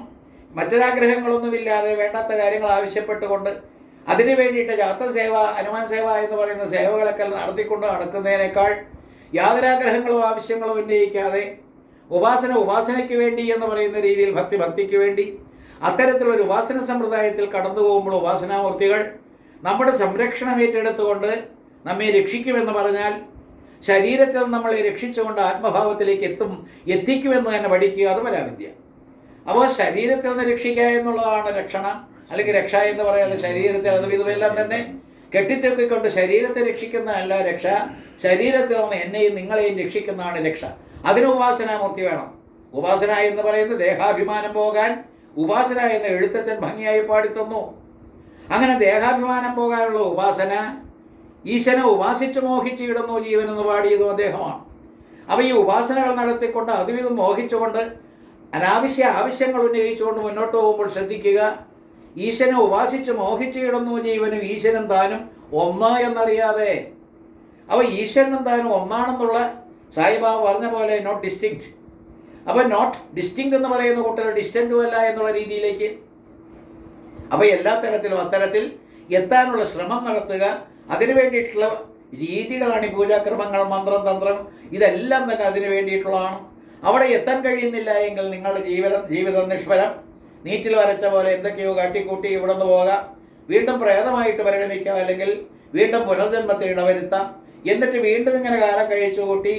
മറ്റൊരാഗ്രഹങ്ങളൊന്നുമില്ലാതെ വേണ്ടാത്ത കാര്യങ്ങൾ ആവശ്യപ്പെട്ടുകൊണ്ട് അതിനു വേണ്ടിയിട്ട് ജാതസേവ, ഹനുമാൻ സേവ എന്ന് പറയുന്ന സേവകളൊക്കെ നടത്തിക്കൊണ്ട് നടക്കുന്നതിനേക്കാൾ യാതൊരാഗ്രഹങ്ങളോ ആവശ്യങ്ങളോ ഉന്നയിക്കാതെ ഉപാസനയ്ക്ക് വേണ്ടി എന്ന് പറയുന്ന രീതിയിൽ ഭക്തിക്ക് വേണ്ടി അത്തരത്തിലൊരു ഉപാസന സമ്പ്രദായത്തിൽ കടന്നു പോകുമ്പോൾ ഉപാസനാമൂർത്തികൾ നമ്മുടെ സംരക്ഷണം ഏറ്റെടുത്തുകൊണ്ട് നമ്മെ രക്ഷിക്കുമെന്ന് പറഞ്ഞാൽ ശരീരത്തിൽ നമ്മളെ രക്ഷിച്ചുകൊണ്ട് ആത്മഭാവത്തിലേക്ക് എത്തിക്കുമെന്ന് തന്നെ പഠിക്കുക, അത് പരാവിദ്യ. അപ്പോൾ ശരീരത്തിൽ നിന്ന് രക്ഷിക്കുക എന്നുള്ളതാണ് രക്ഷണ, അല്ലെങ്കിൽ രക്ഷ എന്ന് പറയാൻ. ശരീരത്തെ അതും ഇതുമെല്ലാം തന്നെ കെട്ടിത്തെക്കിക്കൊണ്ട് ശരീരത്തെ രക്ഷിക്കുന്നതല്ല രക്ഷ, ശരീരത്തിൽ നിന്ന് എന്നെയും നിങ്ങളെയും രക്ഷിക്കുന്നതാണ് രക്ഷ. അതിന് ഉപാസനാമൂർത്തി വേണം. ഉപാസന എന്ന് പറയുന്നത് ദേഹാഭിമാനം പോകാൻ ഉപാസന എന്ന എഴുത്തച്ഛൻ ഭംഗിയായി പാടിത്തന്നു. അങ്ങനെ ദേഹാഭിമാനം പോകാനുള്ള ഉപാസന, ഈശനെ ഉപാസിച്ച് മോഹിച്ച് ഇടുന്നു ജീവൻ എന്ന് പാടിയതും അദ്ദേഹമാണ്. അപ്പോൾ ഈ ഉപാസനകൾ നടത്തിക്കൊണ്ട് അതുവിധം മോഹിച്ചുകൊണ്ട് അനാവശ്യ ആവശ്യങ്ങൾ ഉന്നയിച്ചുകൊണ്ട് മുന്നോട്ട് പോകുമ്പോൾ ശ്രദ്ധിക്കുക, ഈശനെ ഉപാസിച്ച് മോഹിച്ച് ഇടുന്നു ജീവനും ഈശ്വരൻ താനും ഒന്ന് എന്നറിയാതെ. അപ്പോൾ ഈശ്വരനും താനും ഒന്നാണെന്നുള്ള സായിബാബ പറഞ്ഞ പോലെ നോട്ട് ഡിസ്റ്റിങ്ക്റ്റ്. അപ്പോൾ നോട്ട് ഡിസ്റ്റിങ്ക്റ്റ് എന്ന് പറയുന്ന കൂട്ടർ ഡിസ്റ്റൻറ്റും അല്ല എന്നുള്ള രീതിയിലേക്ക്. അപ്പോൾ എല്ലാ തരത്തിലും അത്തരത്തിൽ എത്താനുള്ള ശ്രമം നടത്തുക. അതിനു വേണ്ടിയിട്ടുള്ള രീതികളാണ് ഈ പൂജാക്രമങ്ങൾ, മന്ത്രം, തന്ത്രം, ഇതെല്ലാം തന്നെ അതിനു വേണ്ടിയിട്ടുള്ളതാണ്. അവിടെ എത്താൻ കഴിയുന്നില്ല എങ്കിൽ നിങ്ങളുടെ ജീവിതം നിഷ്ഫലം. നീറ്റിൽ വരച്ച പോലെ എന്തൊക്കെയോ കാട്ടിക്കൂട്ടി ഇവിടെ നിന്ന് പോകാം, വീണ്ടും പ്രേതമായിട്ട് പരിണമിക്കാം, അല്ലെങ്കിൽ വീണ്ടും പുനർജന്മത്തിൽ ഇടവരുത്താം. എന്നിട്ട് വീണ്ടും ഇങ്ങനെ കാലം കഴിച്ചു കൂട്ടി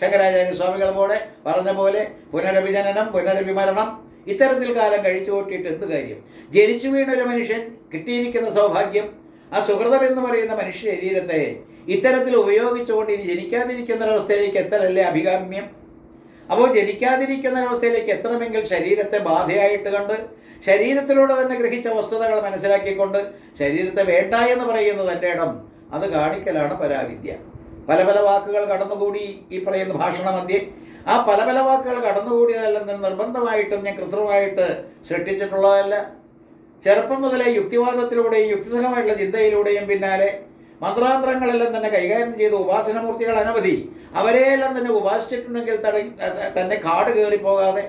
ശങ്കരാചാര്യ സ്വാമികൾ പോലെ പറഞ്ഞ പോലെ പുനരഭിജനനം, പുനരഭിമരണം, ഇത്തരത്തിൽ കാലം കഴിച്ചു കൂട്ടിയിട്ട് എന്ത് കാര്യം? ജനിച്ചു വീണൊരു മനുഷ്യൻ കിട്ടിയിരിക്കുന്ന സൗഭാഗ്യം, ആ സുഹൃതം എന്ന് പറയുന്ന മനുഷ്യ ശരീരത്തെ ഇത്തരത്തിൽ ഉപയോഗിച്ചുകൊണ്ട് ഇനി ജനിക്കാതിരിക്കുന്ന ഒരവസ്ഥയിലേക്ക് എത്തലല്ലേ അഭികാമ്യം. അപ്പോൾ ജനിക്കാതിരിക്കുന്ന ഒരവസ്ഥയിലേക്ക് എത്തണമെങ്കിൽ ശരീരത്തെ ബാധയായിട്ട് കണ്ട് ശരീരത്തിലൂടെ തന്നെ ഗ്രഹിച്ച വസ്തുതകൾ മനസ്സിലാക്കിക്കൊണ്ട് ശരീരത്തെ വേണ്ട എന്ന് പറയുന്നത് എൻ്റെ ഇടം, അത് കാണിക്കലാണ് പരാവിദ്യ. പല പല വാക്കുകൾ കടന്നുകൂടി ഈ പറയുന്ന ഭാഷണ മധ്യേ ആ പല പല വാക്കുകൾ കടന്നുകൂടിയതല്ല നിർബന്ധമായിട്ടും ഞാൻ കൃത്രിമമായിട്ട് സൃഷ്ടിച്ചിട്ടുള്ളതല്ല. ചെറുപ്പം മുതലേ യുക്തിവാദത്തിലൂടെയും യുക്തിസഹമായിട്ടുള്ള ചിന്തയിലൂടെയും പിന്നാലെ മന്ത്രാന്തരങ്ങളെല്ലാം തന്നെ കൈകാര്യം ചെയ്ത ഉപാസനമൂർത്തികൾ അനവധി. അവരെയെല്ലാം തന്നെ ഉപാസിച്ചിട്ടുണ്ടെങ്കിൽ തന്നെ കാട് കയറിപ്പോകാതെ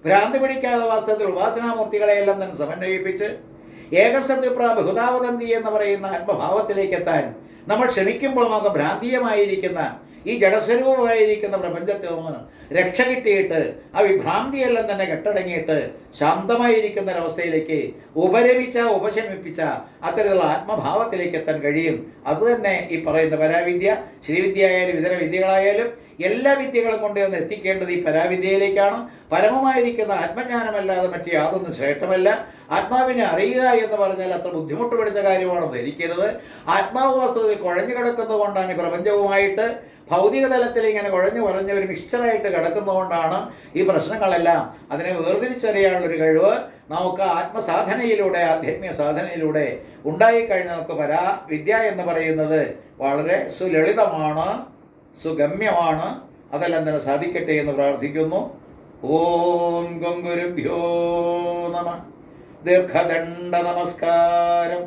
ഭ്രാന്തി പിടിക്കാതെ വാസ്തവത്തിൽ ഉപാസനാമൂർത്തികളെയെല്ലാം തന്നെ സമന്വയിപ്പിച്ച് ഏകം സത്വിപ്രാ ബഹുതാവതന്തി എന്ന് പറയുന്ന ആത്മഭാവത്തിലേക്ക് എത്താൻ നമ്മൾ ശ്രമിക്കുമ്പോൾ നമുക്ക് ഭ്രാന്തീയമായിരിക്കുന്ന ഈ ജഡസ്വരൂപമായിരിക്കുന്ന പ്രപഞ്ചത്തിൽ നിന്ന് രക്ഷ കിട്ടിയിട്ട് ആ വിഭ്രാന്തിയെല്ലാം തന്നെ കെട്ടടങ്ങിയിട്ട് ശാന്തമായിരിക്കുന്ന ഒരവസ്ഥയിലേക്ക് ഉപശമിപ്പിച്ച അത്തരത്തിലുള്ള ആത്മഭാവത്തിലേക്ക് എത്താൻ കഴിയും. അതുതന്നെ ഈ പറയുന്ന പരാവിദ്യ. ശ്രീവിദ്യ ആയാലും ഇതര വിദ്യകളായാലും എല്ലാ വിദ്യകളും കൊണ്ടുവന്ന് എത്തിക്കേണ്ടത് ഈ പരാവിദ്യയിലേക്കാണ്. പരമമായിരിക്കുന്ന ആത്മജ്ഞാനമല്ലാതെ മറ്റു യാതൊന്നും ശ്രേഷ്ഠമല്ല. ആത്മാവിനെ അറിയുക എന്ന് പറഞ്ഞാൽ അത്ര ബുദ്ധിമുട്ട് പിടിച്ച കാര്യമാണെന്ന് ധരിക്കരുത്. ആത്മാവ് വാസ്തവത്തിൽ കുഴഞ്ഞു കിടക്കുന്നത് കൊണ്ടാണ് ഈ പ്രപഞ്ചവുമായിട്ട് ഭൗതിക തലത്തിൽ ഇങ്ങനെ കുഴഞ്ഞു പറഞ്ഞ ഒരു മിക്സ്ചറായിട്ട് കിടക്കുന്നതുകൊണ്ടാണ് ഈ പ്രശ്നങ്ങളെല്ലാം. അതിനെ വേർതിരിച്ചറിയാനുള്ളൊരു കഴിവ് നമുക്ക് ആത്മസാധനയിലൂടെ, ആധ്യാത്മിക സാധനയിലൂടെ ഉണ്ടായിക്കഴിഞ്ഞാൽ നമുക്ക് പരാവിദ്യ എന്ന് പറയുന്നത് വളരെ സുലളിതമാണ്, സുഗമ്യമാണ്. അതെല്ലാം തന്നെ സാധിക്കട്ടെ എന്ന് പ്രാർത്ഥിക്കുന്നു. ഓം ഗംഗുരുഭ്യോ നമ. ദീർഘദണ്ഡ നമസ്കാരം.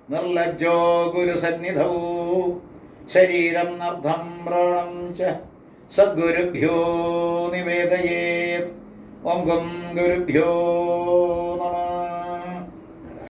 നിർലജ്ജോ ഗുരുസന്നിധൗ ശരീരം നർദ്ധം പ്രാണം ച സദ്ഗുരുഭ്യോ നിവേദയേത്. ഓം ഗം ഗുരുഭ്യോ